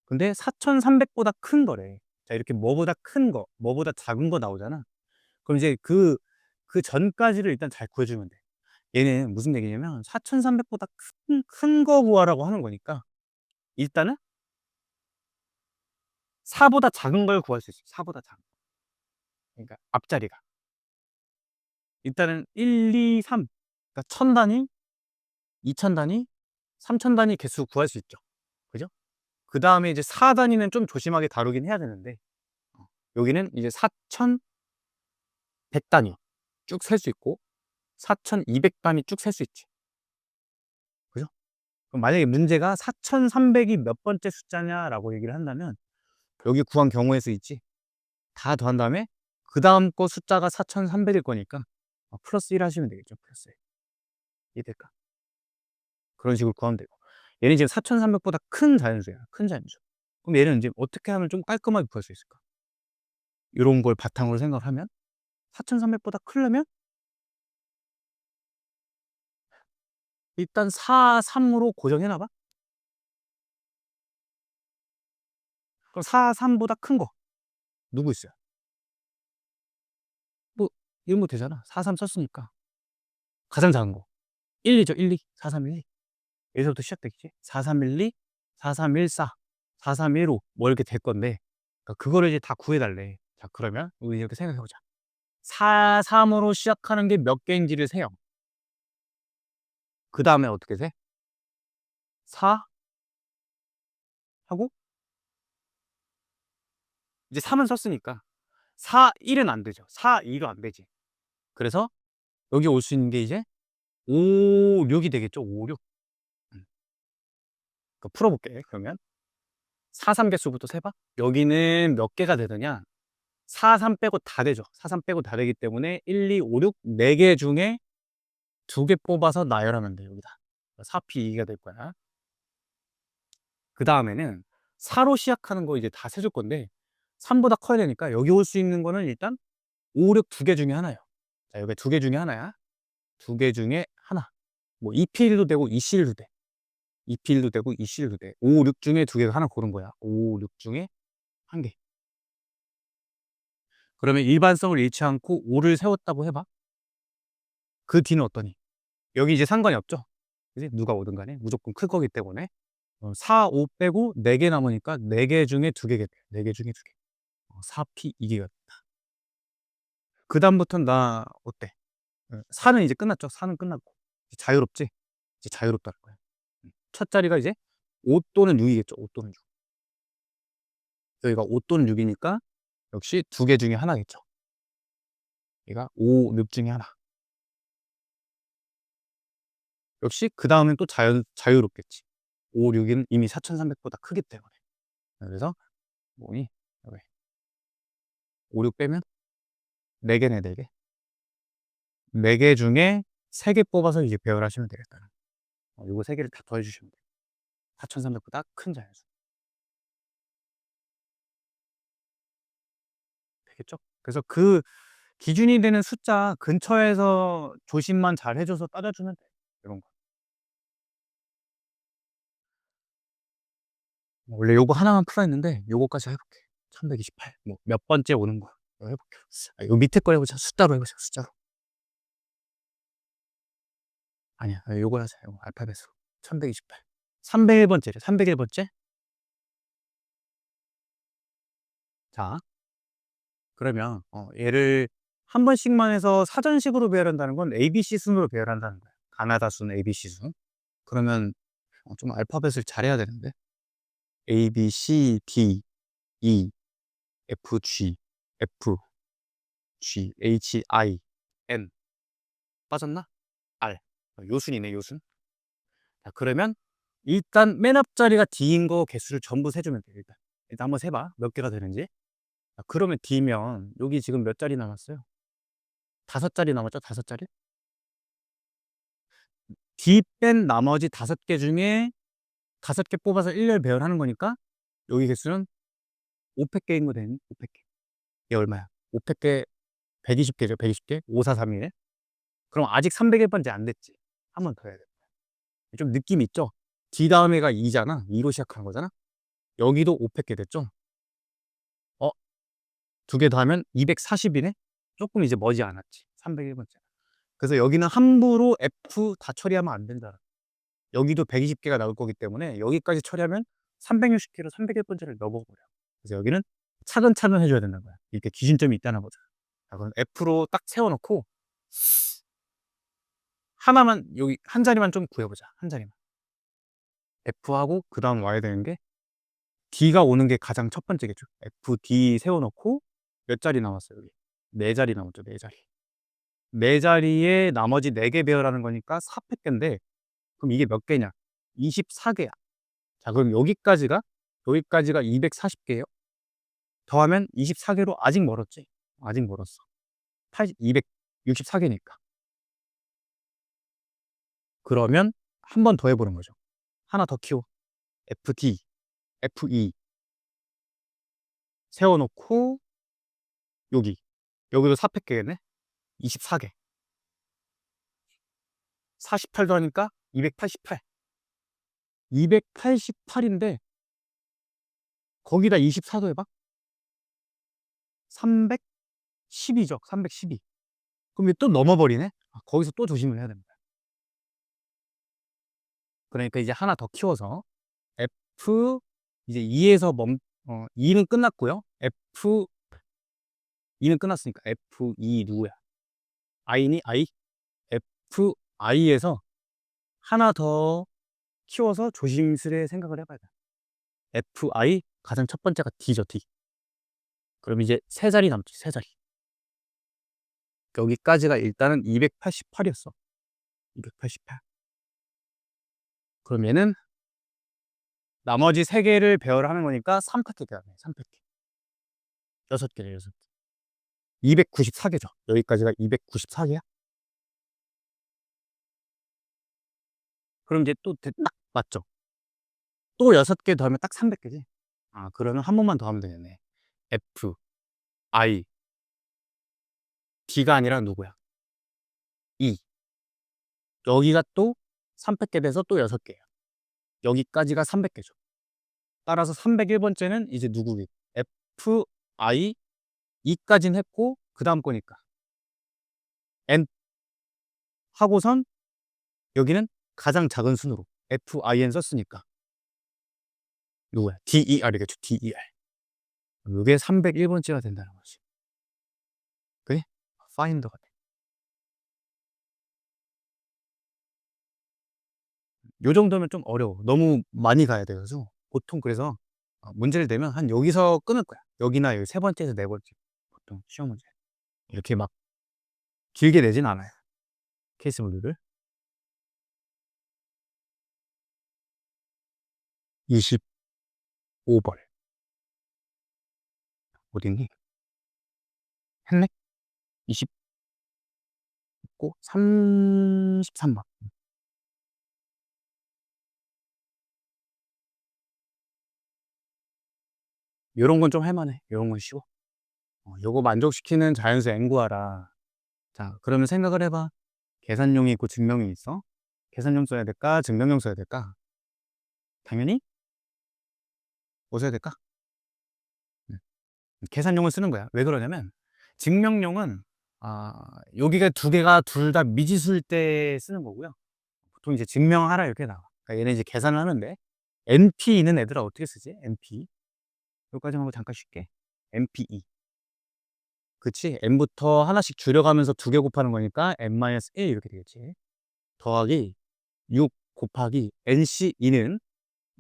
근데 4,300보다 큰 거래. 자, 이렇게 뭐보다 큰 거, 뭐보다 작은 거 나오잖아. 그럼 이제 그 전까지를 일단 잘 구해주면 돼. 얘는 무슨 얘기냐면 4,300보다 큰 거 구하라고 하는 거니까 일단은 4보다 작은 걸 구할 수 있어. 4보다 작은 거. 그러니까 앞자리가. 일단은 1, 2, 3. 그러니까 1000단위, 2000단위, 3000단위 개수 구할 수 있죠. 그죠? 그 다음에 이제 4단위는 좀 조심하게 다루긴 해야 되는데, 여기는 이제 4100단위 쭉 셀 수 있고, 4200단위 쭉 셀 수 있지. 그죠? 그럼 만약에 문제가 4300이 몇 번째 숫자냐라고 얘기를 한다면, 여기 구한 경우의 수 있지. 다 더한 다음에, 그 다음 거 숫자가 4300일 거니까, 플러스 1 하시면 되겠죠. 플러스 1. 이해될까? 그런 식으로 구하면 되고. 얘는 지금 4300보다 큰 자연수야. 큰 자연수. 그럼 얘는 이제 어떻게 하면 좀 깔끔하게 구할 수 있을까? 이런 걸 바탕으로 생각을 하면 4300보다 크려면 일단 4, 3으로 고정해 놔봐. 그럼 4, 3보다 큰 거 누구 있어요? 뭐 이런 거 되잖아. 4, 3 썼으니까. 가장 작은 거. 1, 2죠. 1, 2. 4, 3, 1, 2. 여기서부터 시작되겠지. 4, 3, 1, 2, 4, 3, 1, 4, 4, 3, 1, 5 뭐 이렇게 될 건데 그거를 이제 다 구해 달래. 자, 그러면 우리 이렇게 생각해 보자. 4, 3으로 시작하는 게 몇 개인지를 세요. 그다음에 어떻게 세? 4 하고 이제 3은 썼으니까 4, 1은 안 되죠. 4, 2도 안 되지. 그래서 여기 올 수 있는 게 이제 5, 6이 되겠죠. 5, 6. 풀어볼게. 그러면 4, 3 개수부터 세봐. 여기는 몇 개가 되느냐? 4, 3 빼고 다 되죠. 4, 3 빼고 다 되기 때문에 1, 2, 5, 6 4개 중에 2개 뽑아서 나열하면 돼. 여기다. 4P 2가 될 거야. 그 다음에는 4로 시작하는 거 이제 다 세줄 건데 3보다 커야 되니까 여기 올 수 있는 거는 일단 5, 6 2개 중에 하나예요. 자, 여기 2개 중에 하나야. 2개 중에 하나. 뭐 2P1도 되고 2C1도 돼. 2P1도 되고 2C1도 돼. 5, 6 중에 2개가 하나 고른 거야. 5, 6 중에 한 개. 그러면 일반성을 잃지 않고 5를 세웠다고 해봐. 그 뒤는 어떠니? 여기 이제 상관이 없죠? 그지? 누가 오든 간에 무조건 클 거기 때문에 4, 5 빼고 4개 남으니까 4개 중에 2개겠네. 4개 중에 2개. 4P 2개가 됐다. 그 다음부터는 나 어때? 4는 이제 끝났죠. 4는 끝났고 자유롭지? 이제 자유롭다는 거야. 첫 자리가 이제 5 또는 6이겠죠. 5 또는 6. 여기가 5 또는 6이니까 역시 2개 중에 하나겠죠. 얘가 5, 6 중에 하나. 역시 그 다음엔 또 자유롭겠지. 5, 6은 이미 4,300보다 크기 때문에. 그래서 뭐니? 여기 5, 6 빼면 4개네, 4개. 4개 중에 3개 뽑아서 이제 배열하시면 되겠다. 요거 3개를 다 더해주시면 돼요. 4,300보다 큰 자연수. 되겠죠? 그래서 그 기준이 되는 숫자 근처에서 조심만 잘 해줘서 따져주면 돼. 이런 거. 원래 요거 하나만 풀어 했는데 요거까지 해볼게. 1128. 뭐 몇 번째 오는 거. 이거 해볼게요. 요 밑에 거 해보자. 숫자로 해보자. 숫자로. 아니야. 요거 하자. 요거 알파벳으로. 1128. 301번째래. 301번째. 자, 그러면 얘를 한 번씩만 해서 사전식으로 배열한다는 건 ABC 순으로 배열한다는 거야. 가나다 순, ABC 순. 그러면 좀 알파벳을 잘해야 되는데. A, B, C, D, E, F, G, F, G, H, I, N. 빠졌나? R. 요순이네, 요순. 자, 그러면 일단 맨 앞자리가 D인 거 개수를 전부 세주면 돼, 일단. 일단 한번 세봐. 몇 개가 되는지. 자, 그러면 D면 여기 지금 몇 자리 남았어요? 5자리 남았죠? 5자리? D 뺀 나머지 5개 중에 5개 뽑아서 일렬 배열하는 거니까 여기 개수는 500개인 거 되니? 500개. 이게 얼마야? 500개, 120개죠? 120개? 5, 4, 3, 1. 그럼 아직 300일 번째 안 됐지. 한 번 더 해야 돼. 좀 느낌 있죠? D 다음에가 2잖아. 2로 시작하는 거잖아. 여기도 500개 됐죠? 2개 더 하면 240이네? 조금 이제 머지 않았지. 301번째. 그래서 여기는 함부로 F 다 처리하면 안 된다. 여기도 120개가 나올 거기 때문에 여기까지 처리하면 360개로 301번째를 넘어버려. 그래서 여기는 차근차근 해줘야 된다는 거야. 이렇게 기준점이 있다는 거죠. 자, 그럼 F로 딱 세워놓고 하나만 여기 한 자리만 좀 구해보자. 한 자리만. F하고 그 다음 와야 되는 게 D가 오는 게 가장 첫 번째겠죠. F, D 세워놓고 몇 자리 남았어요, 여기? 4자리 남았죠, 4자리. 4자리에 나머지 4개 배열하는 거니까 400개인데 그럼 이게 몇 개냐? 24개야. 자, 그럼 여기까지가 240개예요. 더하면 24개로 아직 멀었지? 아직 멀었어. 264개니까. 그러면 한 번 더 해보는 거죠. 하나 더 키워. FD, FE 세워놓고 여기도 400개겠네? 24개. 48 더하니까 288. 288인데 거기다 24 더해봐. 312죠. 312. 그럼 이게 또 넘어버리네. 거기서 또 조심을 해야 됩니다. 그러니까 이제 하나 더 키워서 F 이제 2에서 2는 끝났고요. F2는 끝났으니까 F2 누구야? I니 I? FI에서 하나 더 키워서 조심스레 생각을 해봐야 돼. FI 가장 첫 번째가 D죠, D. 그럼 이제 세 자리 남지, 세 자리. 여기까지가 일단은 288이었어. 288. 그럼 얘는 나머지 세 개를 배열하는 거니까 3팩트가 돼. 3팩트. 6개래, 6개. 294개죠. 여기까지가 294개야. 그럼 이제 또 딱 맞죠? 또 6개 더하면 딱 300개지. 그러면 한 번만 더 하면 되겠네. F, I, D가 아니라 누구야? E. 여기가 또 300개 돼서 또 6개야. 여기까지가 300개죠. 따라서 301번째는 이제 누구기? F, I, E까지는 했고 그 다음 거니까 N 하고선 여기는 가장 작은 순으로 F, I, N 썼으니까 누구야? D, E, R이겠죠. D, E, R. 이게 301번째가 된다는 거지. 그래? 파인더가 돼. 요 정도면 좀 어려워. 너무 많이 가야 돼가지고 보통 그래서 문제를 내면 한 여기서 끊을 거야. 여기나 여기 세 번째에서 네 번째. 보통 시험 문제 이렇게 막 길게 내진 않아요. 케이스 분류를. 25벌 어딨니? 했네? 29, 33번. 요런 건 좀 할만해. 요런 건 쉬워. 요거 만족시키는 자연수 n 구하라. 자, 그러면 생각을 해봐. 계산용이 있고 증명이 있어. 계산용 써야 될까? 증명용 써야 될까? 당연히 뭐 써야 될까? 계산용을 쓰는 거야. 왜 그러냐면 증명용은 여기가 두 개가 둘 다 미지수일 때 쓰는 거고요. 보통 이제 증명하라 이렇게 나와. 그러니까 얘는 이제 계산을 하는데 NP 있는 애들은 어떻게 쓰지? NP. 여기까지만 하고 잠깐 쉴게. NP2. 그치? n부터 하나씩 줄여가면서 두 개 곱하는 거니까 n-1 이렇게 되겠지. 더하기 6 곱하기 NC2는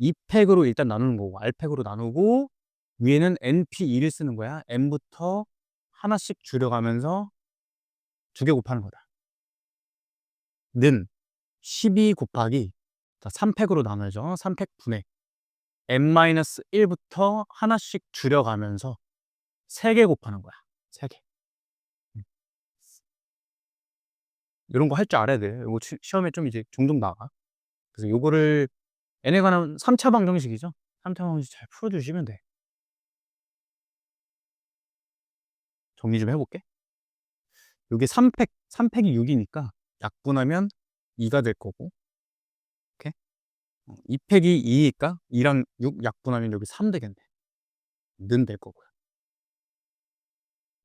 2팩으로 일단 나누는 거고 R팩으로 나누고 위에는 NP2를 쓰는 거야. n부터 하나씩 줄여가면서 두 개 곱하는 거다. 는 12 곱하기 3팩으로 나눠져. 3팩 분의 n-1부터 하나씩 줄여가면서 3개 곱하는 거야. 3개. 이런 거 할 줄 알아야 돼. 이거 시험에 좀 이제 종종 나가. 그래서 요거를 n에 관한 3차 방정식이죠. 3차 방정식 잘 풀어주시면 돼. 정리 좀 해볼게. 요게 3팩이 6이니까 약분하면 2가 될 거고, 이렇게 2팩이 2니까 2랑 6 약분하면 여기 3 되겠네. 는 될 거고요.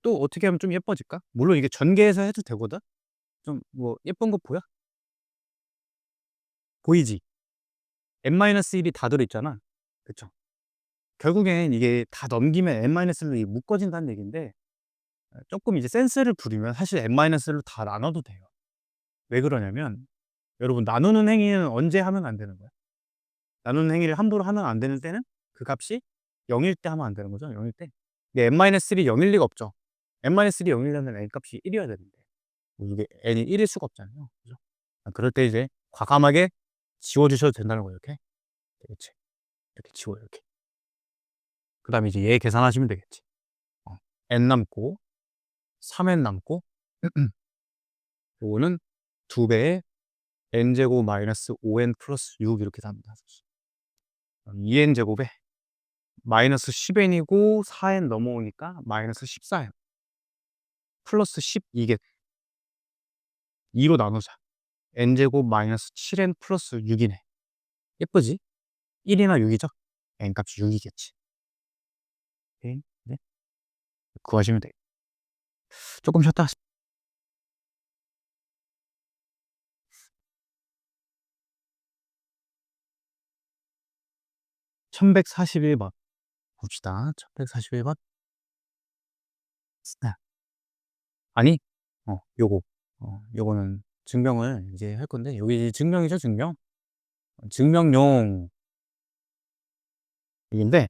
또 어떻게 하면 좀 예뻐질까? 물론 이게 전개해서 해도 되거든. 좀 뭐 예쁜 거 보여? 보이지? n-1이 다 들어있잖아. 그쵸? 결국엔 이게 다 넘기면 n-1로 묶어진다는 얘기인데 조금 이제 센스를 부리면 사실 n-로 다 나눠도 돼요. 왜 그러냐면 여러분 나누는 행위는 언제 하면 안 되는 거야? 나누는 행위를 함부로 하면 안 되는 때는 그 값이 0일 때 하면 안 되는 거죠. 0일 때. 근데 n-1이 0일 리가 없죠. n-1이 0이라면 n 값이 1이어야 되는데 이게 n이 1일 수가 없잖아요. 그죠? 그럴 때 이제 과감하게 지워주셔도 된다는 거예요. 이렇게. 되겠지. 이렇게 지워요. 이렇게. 그 다음에 이제 얘 계산하시면 되겠지. n 남고 3n 남고 요거는 2배의 n제곱 마이너스 5n 플러스 6 이렇게 답니다. 2n 제곱에 마이너스 10n이고 4n 넘어오니까 마이너스 14n 플러스 12개 2로 나누자. n제곱 마이너스 7n 플러스 6이네. 예쁘지? 1이나 6이죠? n 값이 6이겠지. 오케이. 네. 구하시면 돼. 조금 쉬었다. 1141번 봅시다. 1141번. 아니, 요거. 요거는 증명을 이제 할 건데, 여기 증명이죠, 증명. 증명용 인데,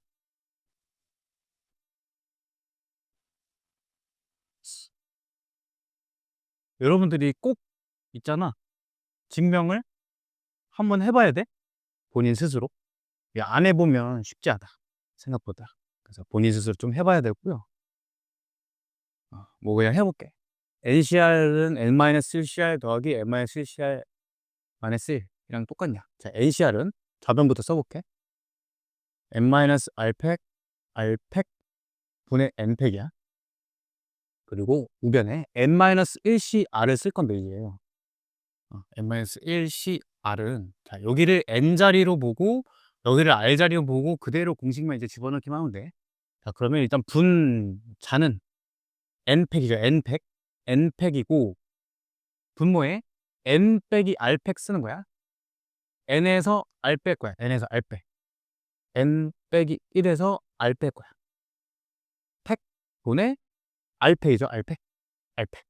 여러분들이 꼭 있잖아. 증명을 한번 해봐야 돼. 본인 스스로. 안 해보면 쉽지 않아. 생각보다. 그래서 본인 스스로 좀 해봐야 되고요. 뭐 그냥 해볼게. NCR은 N-1CR 더하기 N-1CR -1이랑 똑같냐? 자, NCR은 좌변부터 써볼게. N-R팩, R팩 분의 N팩이야. 그리고 우변에 N-1CR을 쓸 건데, 이게. N-1CR은, 자, 여기를 N자리로 보고, 여기를 R자리로 보고, 그대로 공식만 이제 집어넣기만 하면 돼. 자, 그러면 일단 분자는 N팩이죠, N팩. N팩이고, 분모에 N 빼기 R팩 쓰는 거야. N에서 R 뺄 거야. N에서 R 빼. N 빼기 1에서 R 뺄 거야. 팩 분의 R팩이죠, R팩. R팩.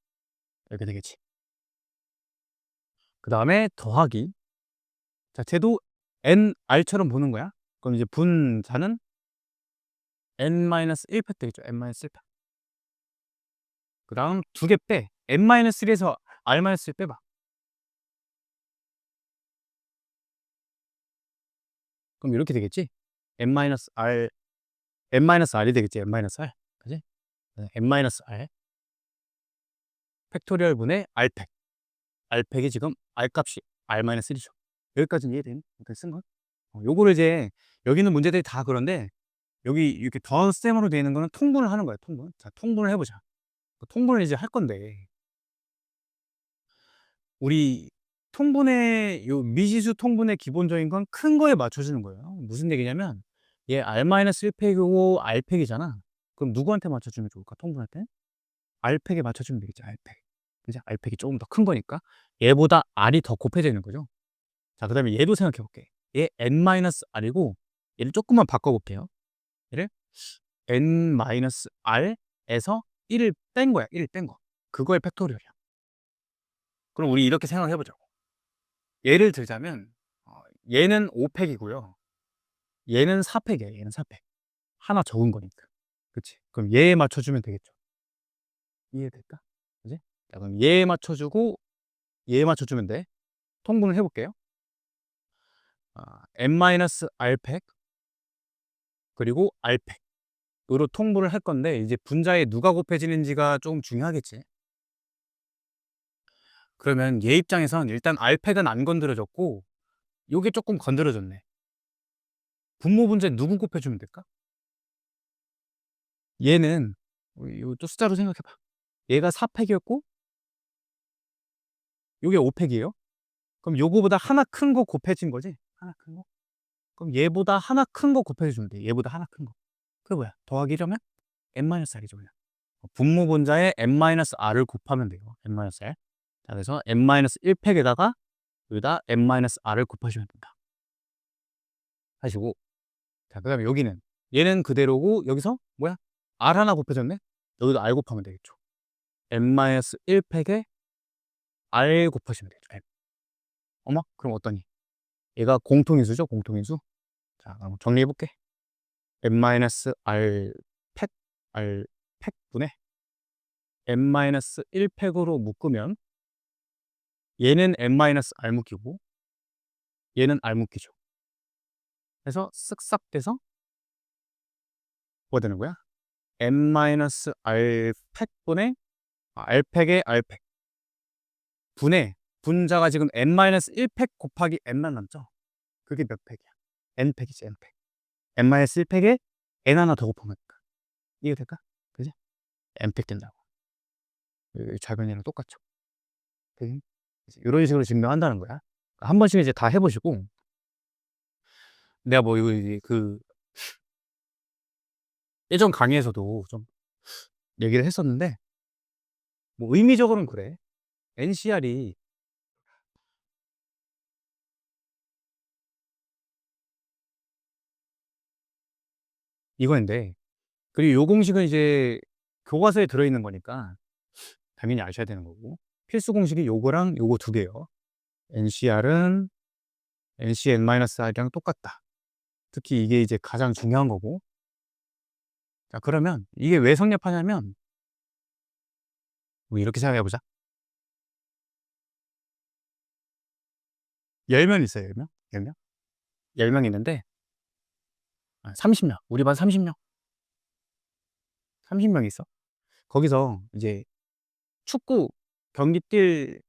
이렇게 되겠지. 그 다음에 더하기. 자, 쟤도 NR처럼 보는 거야. 그럼 이제 분자는 N-1팩 되겠죠. N-1팩. 그 다음 두 개 빼. N-1에서 R-1 빼봐. 그럼 이렇게 되겠지. N-R, N-R이 되겠지. N-R. 그지? N-R. 팩토리얼 분의 R팩. R팩이 지금 R값이 R-1이죠. 여기까지는 이해되니? 이렇게 쓴 건? 요거를 이제, 여기 있는 문제들이 다 그런데, 여기 이렇게 덧셈으로 되어 있는 거는 통분을 하는 거야, 통분. 자, 통분을 해보자. 통분을 이제 할 건데, 우리 통분의, 요 미지수 통분의 기본적인 건 큰 거에 맞춰주는 거예요. 무슨 얘기냐면, 얘 R-1팩이고 R팩이잖아. 그럼 누구한테 맞춰주면 좋을까, 통분할 때? R팩에 맞춰주면 되겠지, R팩. 그죠? R팩이 조금 더 큰 거니까. 얘보다 R이 더 곱해져 있는 거죠. 자, 그 다음에 얘도 생각해 볼게. 얘 N-R이고, 얘를 조금만 바꿔볼게요. 얘를 N-R에서 1을 뺀 거야. 1을 뺀 거. 그거의 팩토리얼이야. 그럼 우리 이렇게 생각해 보자고. 예를 들자면, 얘는 5팩이고요. 얘는 4팩이야. 얘는 4팩. 하나 적은 거니까. 그치? 그럼 얘에 맞춰주면 되겠죠. 이해될까? 그지? 자, 그럼 얘에 맞춰주고, 얘에 맞춰주면 돼. 통분을 해볼게요. N-R팩, 그리고 R팩으로 통분을 할 건데, 이제 분자에 누가 곱해지는지가 조금 중요하겠지. 그러면 얘 입장에선 일단 R팩은 안 건드려졌고, 요게 조금 건드려졌네. 분모 분자에 누구 곱해주면 될까? 얘는, 또 숫자로 생각해봐. 얘가 4팩이었고, 요게 5팩이에요. 그럼 요거보다 하나 큰 거 곱해진 거지? 하나 큰 거? 그럼 얘보다 하나 큰 거 곱해주면 돼. 얘보다 하나 큰 거. 그게 뭐야? 더하기려면 N-R이죠, 그냥. 분모 분자에 N-R을 곱하면 돼요. N-R. 자, 그래서 N-1팩에다가 여기다 N-R을 곱하시면 된다. 하시고, 자, 그 다음에 여기는, 얘는 그대로고, 여기서 뭐야? R 하나 곱해졌네? 여기도 R 곱하면 되겠죠. N-1팩에 R 곱하시면 되죠. R. 어머? 그럼 어떠니? 얘가 공통인수죠, 공통인수. 자, 그럼 정리해볼게. N-R 팩, R 팩분의 N-1팩으로 묶으면 얘는 N-R 묶이고 얘는 R 묶이죠. 그래서 쓱싹 돼서 뭐가 되는 거야? N-R 팩분의 R팩의 R팩 분의 분자가 지금 N-1팩 곱하기 N만 남죠? 그게 몇 팩이야? N팩이지, N팩. N-1팩에 N 하나 더 곱하면 될까? 이게 될까? 그지? N팩 된다고. 좌변이랑 똑같죠? 그지? 요런 식으로 증명한다는 거야. 한 번씩 이제 다 해 보시고 내가 뭐 이거 이제 그 예전 강의에서도 좀 얘기를 했었는데 뭐 의미적으로는 그래. NCR이 이거인데 그리고 요 공식은 이제 교과서에 들어 있는 거니까 당연히 아셔야 되는 거고 필수 공식이 요거랑 요거 두 개예요. NCR은 NCn-R이랑 똑같다. 특히 이게 이제 가장 중요한 거고. 자, 그러면 이게 왜 성립하냐면 뭐 이렇게 생각해 보자. 10명 있어요, 10명. 10명? 10명 있는데 30명. 우리 반 30명. 30명 있어. 거기서 이제 축구 경기 뛸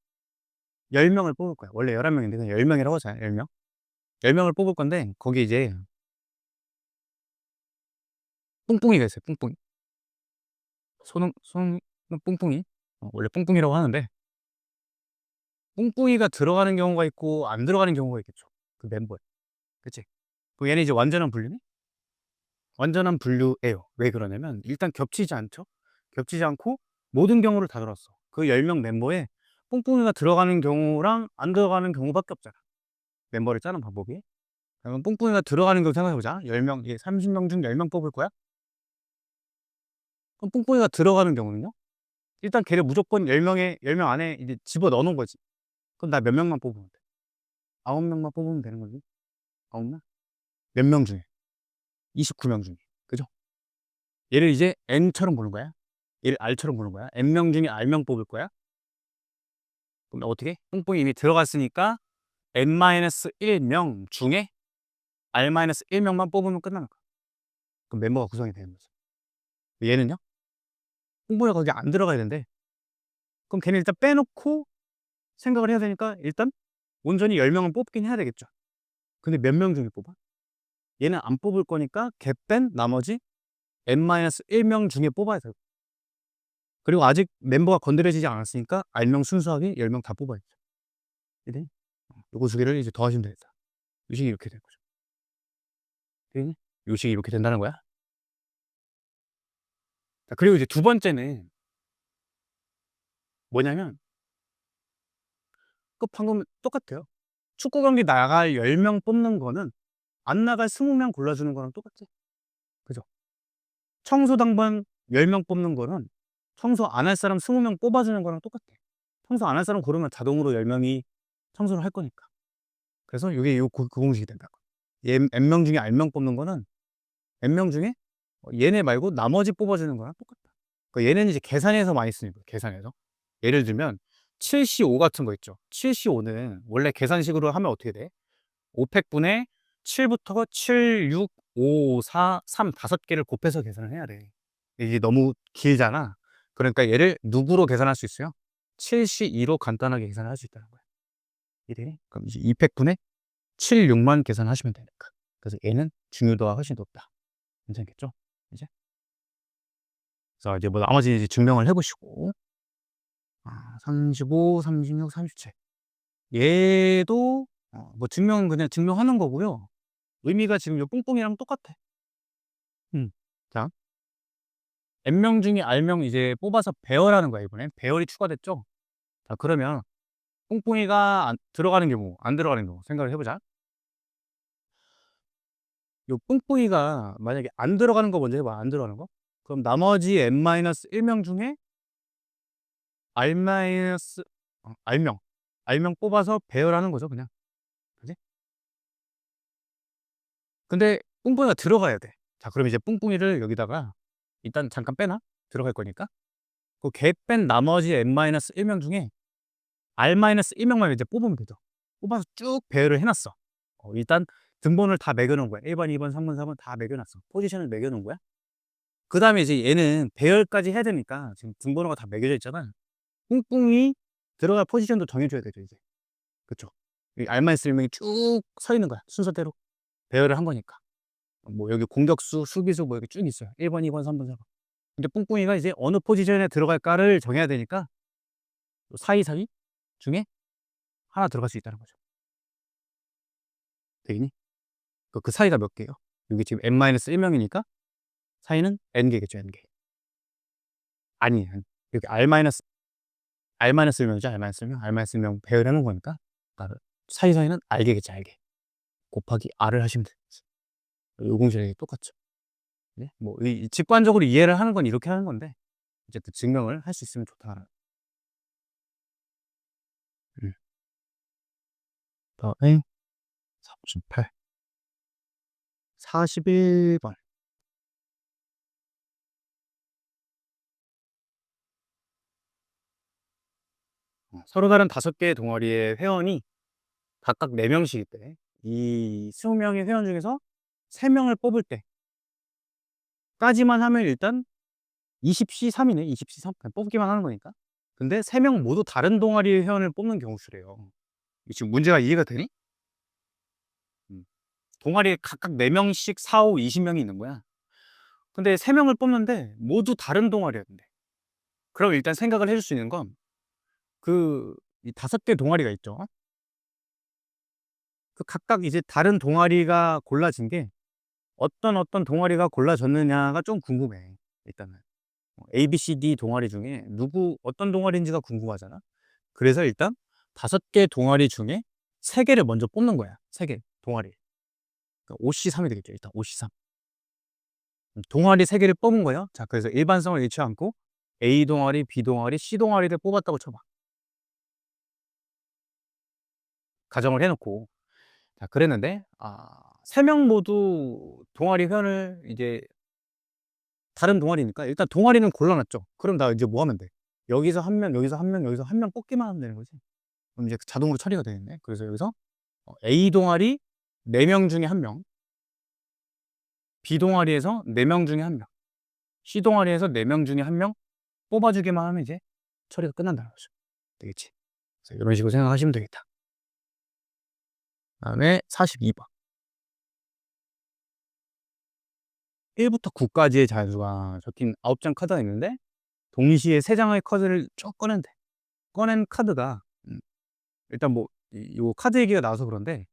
10명을 뽑을 거야. 원래 11명인데 그냥 10명이라고 하자. 10명. 10명을 뽑을 건데 거기 이제 뿡뿡이가 있어요. 뿡뿡이. 손은 뿡뿡이. 원래 뿡뿡이라고 하는데 뿡뿡이가 들어가는 경우가 있고 안 들어가는 경우가 있겠죠. 그 멤버에. 그치? 그 얘는 이제 완전한 분류네? 완전한 분류예요. 왜 그러냐면 일단 겹치지 않죠? 겹치지 않고 모든 경우를 다 들었어. 그 10명 멤버에 뿡뿡이가 들어가는 경우랑 안 들어가는 경우밖에 없잖아. 멤버를 짜는 방법이. 그러면 뿡뿡이가 들어가는 거 생각해 보자. 10명, 이게 30명 중 10명 뽑을 거야? 그럼 뿡뿡이가 들어가는 경우는요? 일단 걔를 무조건 10명 안에 이제 집어 넣어 놓은 거지. 그럼 나 몇 명만 뽑으면 돼? 9명만 뽑으면 되는 거지. 9명? 몇 명 중에? 29명 중에. 그죠? 얘를 이제 N처럼 보는 거야. 얘를 R처럼 보는 거야. N명 중에 R명 뽑을 거야. 그럼 어떻게? 뿡뿡이 이미 들어갔으니까 N-1명 중에 R-1명만 뽑으면 끝나는 거야. 그럼 멤버가 구성이 되는 거죠. 얘는요? 뿡뿡이가 거기 안 들어가야 되는데 그럼 걔는 일단 빼놓고 생각을 해야 되니까 일단 온전히 10명은 뽑긴 해야 되겠죠. 근데 몇 명 중에 뽑아? 얘는 안 뽑을 거니까 걔 뺀 나머지 N-1명 중에 뽑아야 돼요. 그리고 아직 멤버가 건드려지지 않았으니까 R명 순수하게 10명 다 뽑아야죠. 이래? 요거 두 개를 이제 더하시면 되겠다. 요식이 이렇게 되는 거죠. 네? 요식이 이렇게 된다는 거야. 자, 그리고 이제 두 번째는 뭐냐면 그 방금 똑같아요. 축구 경기 나갈 10명 뽑는 거는 안 나갈 20명 골라주는 거랑 똑같지. 그죠? 청소 당번 10명 뽑는 거는 청소 안 할 사람 20명 뽑아주는 거랑 똑같아. 청소 안 할 사람 고르면 자동으로 10명이 청소를 할 거니까. 그래서 이게 그 공식이 된다고. N명 중에 R명 뽑는 거는 N명 중에 얘네 말고 나머지 뽑아주는 거랑 똑같다. 그러니까 얘는 이제 계산해서 많이 쓰니까 계산해서. 예를 들면 7C5 같은 거 있죠. 7C5는 원래 계산식으로 하면 어떻게 돼? 500분의 7부터 7, 6, 5, 4, 3 5개를 곱해서 계산을 해야 돼. 이게 너무 길잖아. 그러니까 얘를 누구로 계산할 수 있어요? 7C2로 간단하게 계산을 할 수 있다는 거야. 이래. 그럼 이제 200분의 7, 6만 계산하시면 되니까. 그래서 얘는 중요도가 훨씬 높다. 괜찮겠죠? 이제. 그래서 이제 뭐 나머지 이제 증명을 해보시고. 35, 36, 37. 얘도 뭐 증명은 그냥 증명하는 거고요. 의미가 지금 요 뿡뿡이랑 똑같아. 자, N명 중에 R명 이제 뽑아서 배열하는 거야, 이번엔. 배열이 추가됐죠? 자, 그러면 뿡뿡이가 들어가는 경우, 안 들어가는 경우 생각을 해보자. 요 뿡뿡이가 만약에 안 들어가는 거 먼저 해봐. 안 들어가는 거. 그럼 나머지 N-1명 중에 R- R명. R명 뽑아서 배열하는 거죠, 그냥. 그지? 근데 뿡뿡이가 들어가야 돼. 자, 그럼 이제 뿡뿡이를 여기다가 일단 잠깐 빼놔. 들어갈 거니까. 그 걔 뺀 나머지 N-1명 중에 R-1명만 이제 뽑으면 되죠. 뽑아서 쭉 배열을 해놨어. 일단 등본을 다 매겨놓은 거야. 1번, 2번, 3번, 4번 다 매겨놨어. 포지션을 매겨놓은 거야. 그 다음에 이제 얘는 배열까지 해야 되니까 지금 등번호가 다 매겨져 있잖아. 뿡뿡이 들어갈 포지션도 정해줘야 되죠, 이제. 그쵸? R-1명이 쭉 서 있는 거야. 순서대로. 배열을 한 거니까. 뭐 여기 공격수, 수비수 뭐 이렇게 쭉 있어요. 1번, 2번, 3번, 4번. 근데 뿡뿡이가 이제 어느 포지션에 들어갈까를 정해야 되니까 사이사이 중에 하나 들어갈 수 있다는 거죠. 되겠니? 그 사이가 몇 개예요? 여기 지금 n-1명이니까 사이는 n개겠죠, n개. 아니, 여기 r-1명이죠, r-1명. r-1명 배열해 놓은 거니까 사이는 r개겠죠, r개. 곱하기 r을 하시면 돼요. 요 공식이 똑같죠. 네? 뭐 직관적으로 이해를 하는 건 이렇게 하는 건데 어쨌든 증명을 할 수 있으면 좋다. 다음에 38 41번. 서로 다른 5개의 동아리의 회원이 각각 4명씩 있대. 이 20명의 회원 중에서 3명을 뽑을 때까지만 하면 일단 20C3이네. 20C3. 그냥 뽑기만 하는 거니까. 근데 3명 모두 다른 동아리의 회원을 뽑는 경우 수래요. 지금 문제가 이해가 되니? 동아리에 각각 4명씩 4, 5, 20명이 있는 거야. 근데 3명을 뽑는데 모두 다른 동아리였는데. 그럼 일단 생각을 해줄 수 있는 건 이 5개 동아리가 있죠. 그 각각 이제 다른 동아리가 골라진 게 어떤 동아리가 골라졌느냐가 좀 궁금해. 일단은 A, B, C, D 동아리 중에 어떤 동아리인지가 궁금하잖아. 그래서 일단 5개 동아리 중에 3개를 먼저 뽑는 거야. 3개 동아리. 그러니까 5C3이 되겠죠. 일단 5C3. 동아리 3개를 뽑은 거예요. 자, 그래서 일반성을 잃지 않고 A 동아리, B 동아리, C 동아리를 뽑았다고 쳐봐. 가정을 해놓고. 자, 그랬는데 3명 모두 동아리 회원을 이제 다른 동아리니까 일단 동아리는 골라놨죠. 그럼 나 이제 뭐 하면 돼? 여기서 한 명, 여기서 한 명, 여기서 한 명 뽑기만 하면 되는 거지. 그럼 이제 자동으로 처리가 되겠네. 그래서 여기서 A 동아리 4명 중에 1명, B 동아리에서 4명 중에 1명, C 동아리에서 4명 중에 1명 뽑아주기만 하면 이제 처리가 끝난다는 거죠. 되겠지? 그래서 이런 식으로 생각하시면 되겠다. 다음에 42번. 1부터 9까지의 자연수가 적힌 9장 카드가 있는데 동시에 3장의 카드를 쭉 꺼낸대. 꺼낸 카드가 일단 뭐 요 카드 얘기가 나와서 그런데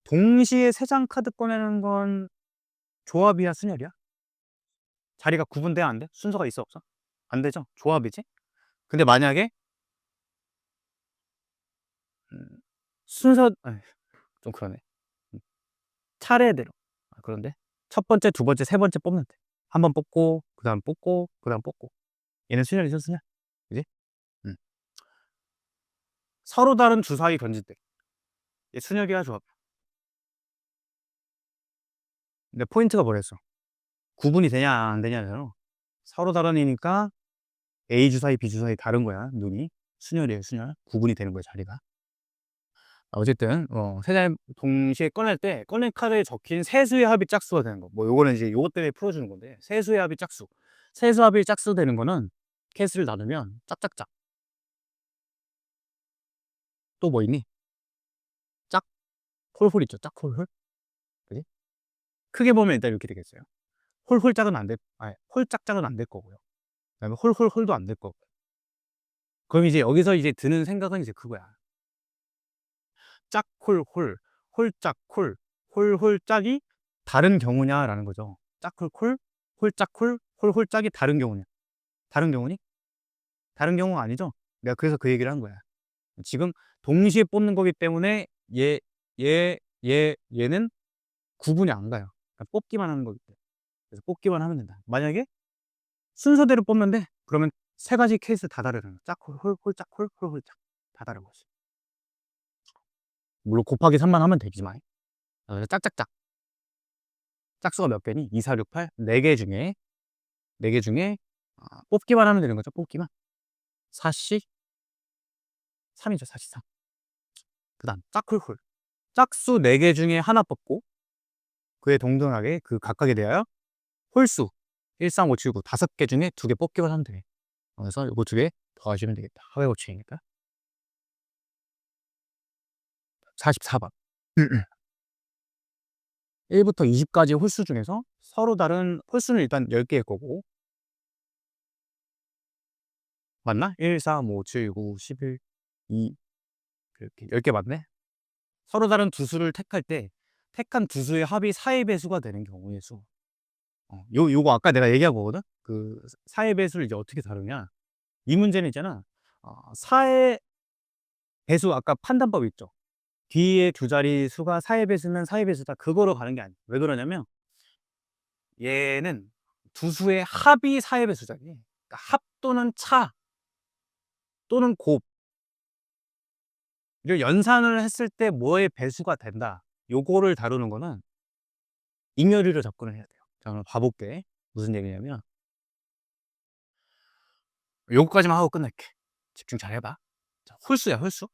동시에 3장 카드 꺼내는 건 조합이야, 순혈이야? 자리가 구분돼, 안 돼? 순서가 있어, 없어? 안 되죠? 조합이지? 근데 만약에 순서 좀 그러네. 차례대로. 그런데 첫 번째, 두 번째, 세 번째 뽑는 데 한 번 뽑고 그다음 뽑고 그다음 뽑고. 얘는 순혈이죠, 순혈. 그지? 음. 서로 다른 주사위 던질 때 얘 순혈이야, 조합. 근데 포인트가 뭐랬어? 구분이 되냐 안 되냐잖아. 서로 다른이니까 A 주사위, B 주사위 다른 거야, 눈이. 순혈이에요, 순혈. 구분이 되는 거야, 자리가. 어쨌든 세 장 동시에 꺼낼 때 꺼낸 카드에 적힌 세수의 합이 짝수가 되는 거. 뭐 요거는 이제 요것 때문에 풀어주는 건데, 세수의 합이 짝수. 세수 합이 짝수 되는 거는 케이스를 나누면 짝짝짝. 또 뭐 있니? 짝 홀홀 있죠. 짝 홀홀. 그지? 크게 보면 일단 이렇게 되겠어요. 홀홀짝은 안 될, 아니 홀짝짝은 안 될 거고요. 그다음에 홀홀홀도 안 될 거고. 그럼 이제 여기서 이제 드는 생각은 이제 그거야. 짝홀홀, 홀짝홀, 홀홀짝이 다른 경우냐라는 거죠. 짝홀콜, 홀짝홀, 홀홀짝이 다른 경우냐? 다른 경우니? 다른 경우가 아니죠? 내가 그래서 그 얘기를 한 거야. 지금 동시에 뽑는 거기 때문에 얘는 구분이 안 가요. 그러니까 뽑기만 하는 거기 때문에. 그래서 뽑기만 하면 된다. 만약에 순서대로 뽑는데 그러면 3가지 케이스 다 다르는 거야. 짝홀, 홀짝홀, 홀홀짝. 다 다른 거지. 물론 곱하기 3만 하면 되지만. 그래서 짝짝짝. 짝수가 몇 개니? 2, 4, 6, 8. 4개 중에 4개 중에 뽑기만 하면 되는 거죠. 뽑기만. 4C 3이죠. 4C 3. 그다음 짝훌훌. 짝수 4개 중에 하나 뽑고 그에 동등하게 그 각각에 대하여 홀수 1, 3, 5, 7, 9 5개 중에 2개 뽑기만 하면 돼. 그래서 요거 2개 더하시면 되겠다. 하회 고치니까. 44번. 1부터 20까지 홀수 중에서 서로 다른 홀수는 일단 10개일 거고, 맞나? 1, 3, 5, 7, 9, 11, 2, 이렇게 10개 맞네? 서로 다른 두 수를 택할 때 택한 두 수의 합이 4의 배수가 되는 경우의 수. 요거 아까 내가 얘기한 거거든? 그 4의 배수를 이제 어떻게 다루냐. 이 문제는 있잖아. 4의 배수 아까 판단법 있죠. 뒤에 두 자리 수가 4의 배수면 4의 배수다. 그거로 가는 게 아니야. 왜 그러냐면 얘는 두 수의 합이 4의 배수잖니. 그러니까 합 또는 차 또는 곱 이걸 연산을 했을 때 뭐의 배수가 된다. 요거를 다루는 거는 잉여류로 접근을 해야 돼요. 자, 그럼 봐볼게. 무슨 얘기냐면 요거까지만 하고 끝낼게. 집중 잘 해봐. 자, 홀수야, 홀수.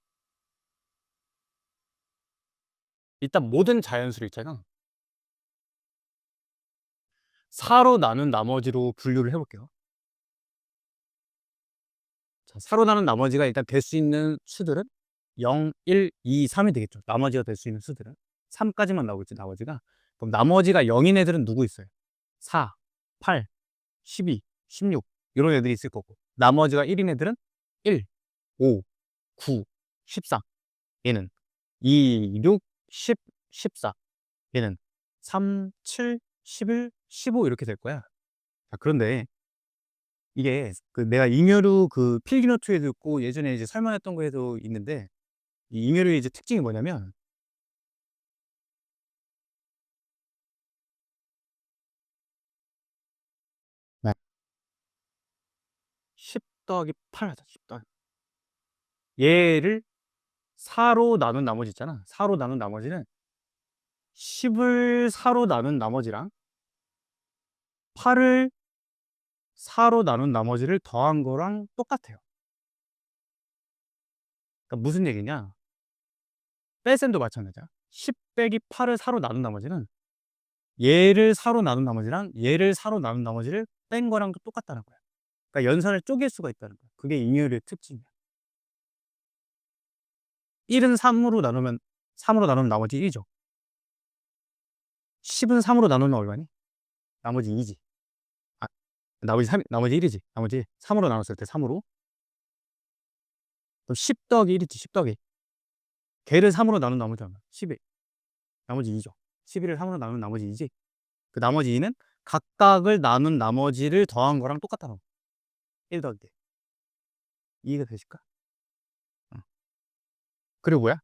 일단 모든 자연수를 있잖아. 4로 나눈 나머지로 분류를 해볼게요. 자, 4로 나눈 나머지가 일단 될 수 있는 수들은 0, 1, 2, 3이 되겠죠. 나머지가 될 수 있는 수들은 3까지만 나오겠지, 나머지가. 그럼 나머지가 0인 애들은 누구 있어요? 4, 8, 12, 16 이런 애들이 있을 거고, 나머지가 1인 애들은 1, 5, 9, 14 얘는 2, 6, 10, 14 얘는 3, 7, 11, 15 이렇게 될 거야. 자, 그런데 이게 그 내가 잉여류 그 필기노트에도 있고 예전에 이제 설명했던 거에도 있는데, 이 잉여류의 이제 특징이 뭐냐면 10 더하기 8 하자. 10 더하기 얘를 4로 나눈 나머지 있잖아. 4로 나눈 나머지는 10을 4로 나눈 나머지랑 8을 4로 나눈 나머지를 더한 거랑 똑같아요. 그러니까 무슨 얘기냐? 뺄셈도 마찬가지야. 10 빼기 8을 4로 나눈 나머지는 얘를 4로 나눈 나머지랑 얘를 4로 나눈 나머지를 뺀 거랑 똑같다는 거야. 그러니까 연산을 쪼갤 수가 있다는 거야. 그게 잉여류의 특징이야. 1은 3으로 나누면 3으로 나누면 나머지 1이죠. 10은 3으로 나누면 얼마니? 나머지 2지. 아, 나머지 3, 나머지 1이지. 나머지 3으로 나눴을 때 3으로. 그럼 10 더하기 1이지. 10 더하기. 걔를 3으로 나눈 나머지 얼마? 11. 나머지 2죠. 11을 3으로 나누면 나머지 2지. 그 나머지 2는 각각을 나눈 나머지를 더한 거랑 똑같다는 거. 1 더하기. 이해가 되실까? 어. 그리고 뭐야?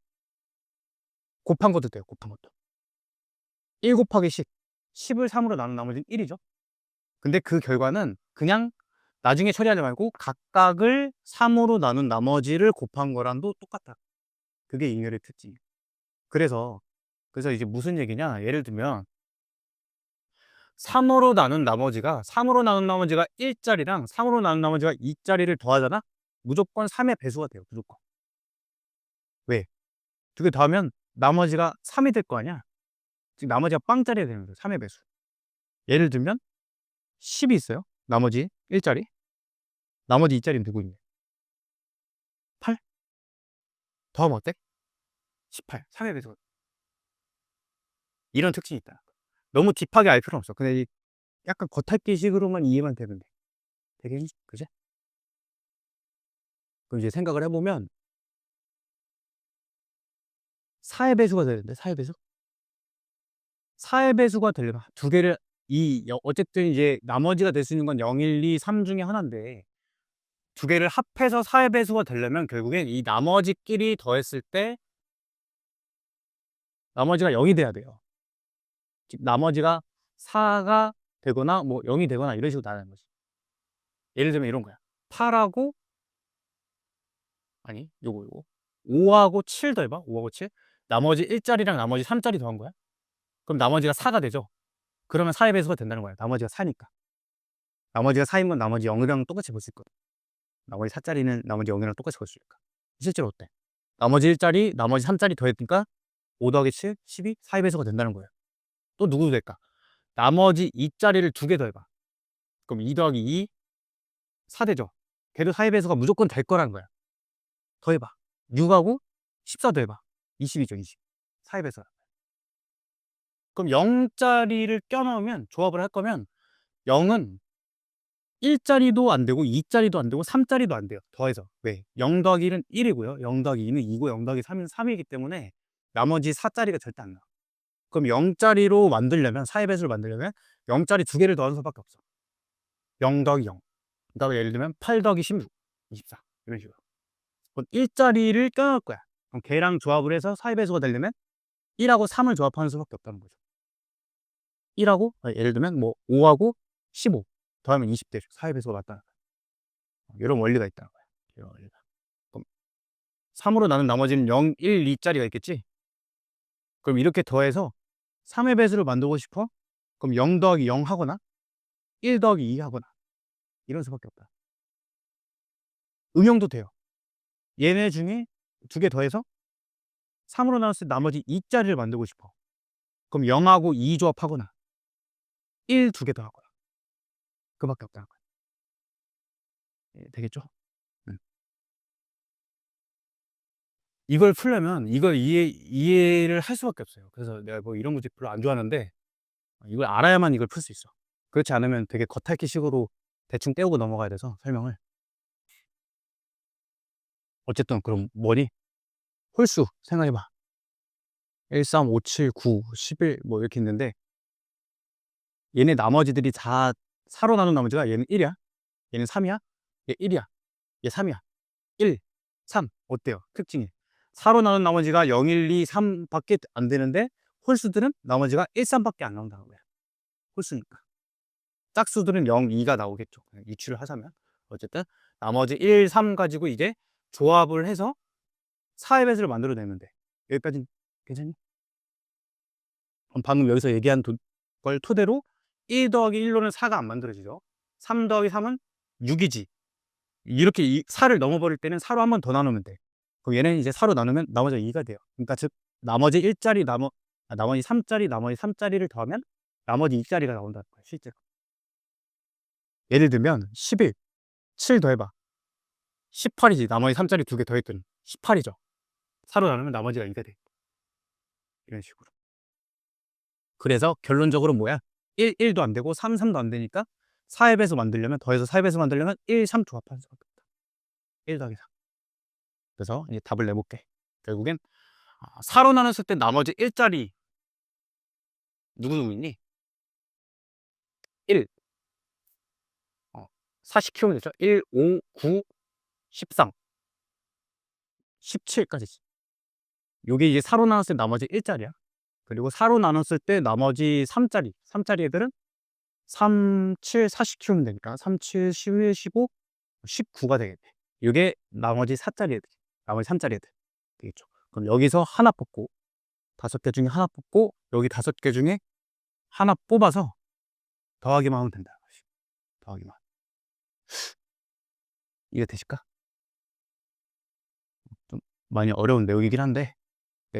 곱한 것도 돼요. 곱한 것도. 1 곱하기 10. 10을 3으로 나눈 나머지는 1이죠. 근데 그 결과는 그냥 나중에 처리하지 말고 각각을 3으로 나눈 나머지를 곱한 거랑도 똑같다. 그게 잉여의 특징이에요. 그래서 이제 무슨 얘기냐? 예를 들면 3으로 나눈 나머지가 1짜리랑 3으로 나눈 나머지가 2짜리를 더하잖아? 무조건 3의 배수가 돼요. 무조건. 왜? 두 개 더하면 나머지가 3이 될 거 아니야? 즉 나머지가 빵짜리가 되는 거예요. 3의 배수. 예를 들면 10이 있어요. 나머지 1짜리. 나머지 2짜리는 누구 있냐? 8? 더하면 어때? 18. 3의 배수가. 이런 특징이 있다. 너무 딥하게 알 필요는 없어. 근데 약간 겉핥기식으로만 이해만 되면 돼. 되겠니? 그지? 그럼 이제 생각을 해보면 4의 배수가 되는데 4의 배수? 4의 배수가 되려면 두 개를 어쨌든 이제 나머지가 될 수 있는 건 0, 1, 2, 3 중에 하나인데 두 개를 합해서 4의 배수가 되려면 결국엔 이 나머지끼리 더했을 때 나머지가 0이 돼야 돼요. 즉 나머지가 4가 되거나 뭐 0이 되거나 이런 식으로 나가는 거지. 예를 들면 이런 거야. 8하고 아니 요거 5하고 7 더해봐. 5하고 7 나머지 1짜리랑 나머지 3짜리 더한 거야. 그럼 나머지가 4가 되죠. 그러면 4의 배수가 된다는 거야. 나머지가 4니까. 나머지가 4이면 나머지 0이랑 똑같이 볼 수 있거든. 나머지 4짜리는 나머지 0이랑 똑같이 볼 수 있으니까. 실제로 어때? 나머지 1짜리, 나머지 3짜리 더했으니까 5 더하기 7, 12, 4의 배수가 된다는 거예요. 또 누구도 될까? 나머지 2짜리를 두 개 더해봐. 그럼 2 더하기 2, 4 되죠. 걔도 4의 배수가 무조건 될 거라는 거야. 더해봐. 6하고 14 더해봐. 20이죠, 20. 4의 배수가. 그럼 0짜리를 껴넣으면 조합을 할 거면 0은 1자리도 안 되고 2자리도 안 되고 3자리도 안 돼요. 더해서. 왜? 0 더하기 1은 1이고요. 0 더하기 2는 2고 0 더하기 3은 3이기 때문에 나머지 4자리가 절대 안 나와. 그럼 0자리로 만들려면 4의 배수를 만들려면 0자리 2개를 더하는 수밖에 없어. 0 더하기 0. 그다음에 예를 들면 8 더하기 16, 24 이런 식으로. 그럼 1자리를 껴넣을 거야. 그럼 걔랑 조합을 해서 4의 배수가 되려면 1하고 3을 조합하는 수밖에 없다는 거죠. 1하고 예를 들면 뭐 5하고 15 더하면 20 되죠. 4의 배수가 맞다는 거야. 이런 원리가 있다는 거야. 이런 원리가. 그럼 3으로 나눈 나머지는 0, 1, 2자리가 있겠지? 그럼 이렇게 더해서 3의 배수를 만들고 싶어? 그럼 0 더하기 0 하거나 1 더하기 2 하거나 이런 수밖에 없다. 응용도 돼요. 얘네 중에 2개 더해서 3으로 나눴을 때 나머지 2자리를 만들고 싶어. 그럼 0하고 2 조합하거나 1 2개 더하거나 그밖에 없다는 거야. 예, 되겠죠? 이걸 풀려면 이걸 이해를 할 수밖에 없어요. 그래서 내가 뭐 이런 문제 별로 안 좋아하는데 이걸 알아야만 이걸 풀 수 있어. 그렇지 않으면 되게 겉핥기식으로 대충 때우고 넘어가야 돼서 설명을. 어쨌든 그럼 뭐니? 홀수 생각해 봐. 1, 3, 5, 7, 9, 11 뭐 이렇게 있는데 얘네 나머지들이 다 4로 나눈 나머지가 얘는 1이야. 얘는 3이야. 얘 1이야. 얘 3이야. 1, 3 어때요? 특징이 4로 나눈 나머지가 0, 1, 2, 3 밖에 안 되는데 홀수들은 나머지가 1, 3 밖에 안 나온다는 거야. 홀수니까. 짝수들은 0, 2가 나오겠죠. 유추를 하자면. 어쨌든 나머지 1, 3 가지고 이제 조합을 해서 4의 배수를 만들어내면 돼. 여기까지는 괜찮니? 그럼 방금 여기서 얘기한 걸 토대로 1 더하기 1로는 4가 안 만들어지죠. 3 더하기 3은 6이지. 이렇게 4를 넘어버릴 때는 4로 한 번 더 나누면 돼. 그럼 얘는 이제 4로 나누면 나머지가 2가 돼요. 그러니까 즉 나머지 1자리 나머지 3자리 나머지 3자리를 더하면 나머지 2자리가 나온다는 거야. 실제로. 예를 들면 11, 7 더해봐. 18이지. 나머지 3자리 2개 더했더니 18이죠. 4로 나누면 나머지가 2가 돼. 이런 식으로. 그래서 결론적으로 뭐야? 1, 1도 안 되고 3, 3도 안 되니까 4의 배수 만들려면 더해서 4의 배수 만들려면 1, 3 조합하는 수밖에 없다. 1 더하기 4. 그래서 이제 답을 내볼게. 결국엔 4로 나눴을 때 나머지 1자리 누구 있니? 1 40 키우면 되죠? 1, 5, 9, 13, 17까지지. 요게 이제 4로 나눴을 때 나머지 1자리야. 그리고 4로 나눴을 때 나머지 3자리 애들은 3, 7, 40 키우면 되니까 3, 7, 11, 15, 19가 되겠네. 요게 나머지 4자리 애들, 나머지 3자리 애들 되겠죠. 그럼 여기서 하나 뽑고 5개 중에 하나 뽑고 여기 5개 중에 하나 뽑아서 더하기만 하면 된다. 더하기만. 이해 되실까? 좀 많이 어려운 내용이긴 한데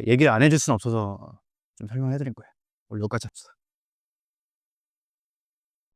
얘기를 안 해줄 수는 없어서 좀 설명해 드린 거예요. 오늘 여기까지 합시다.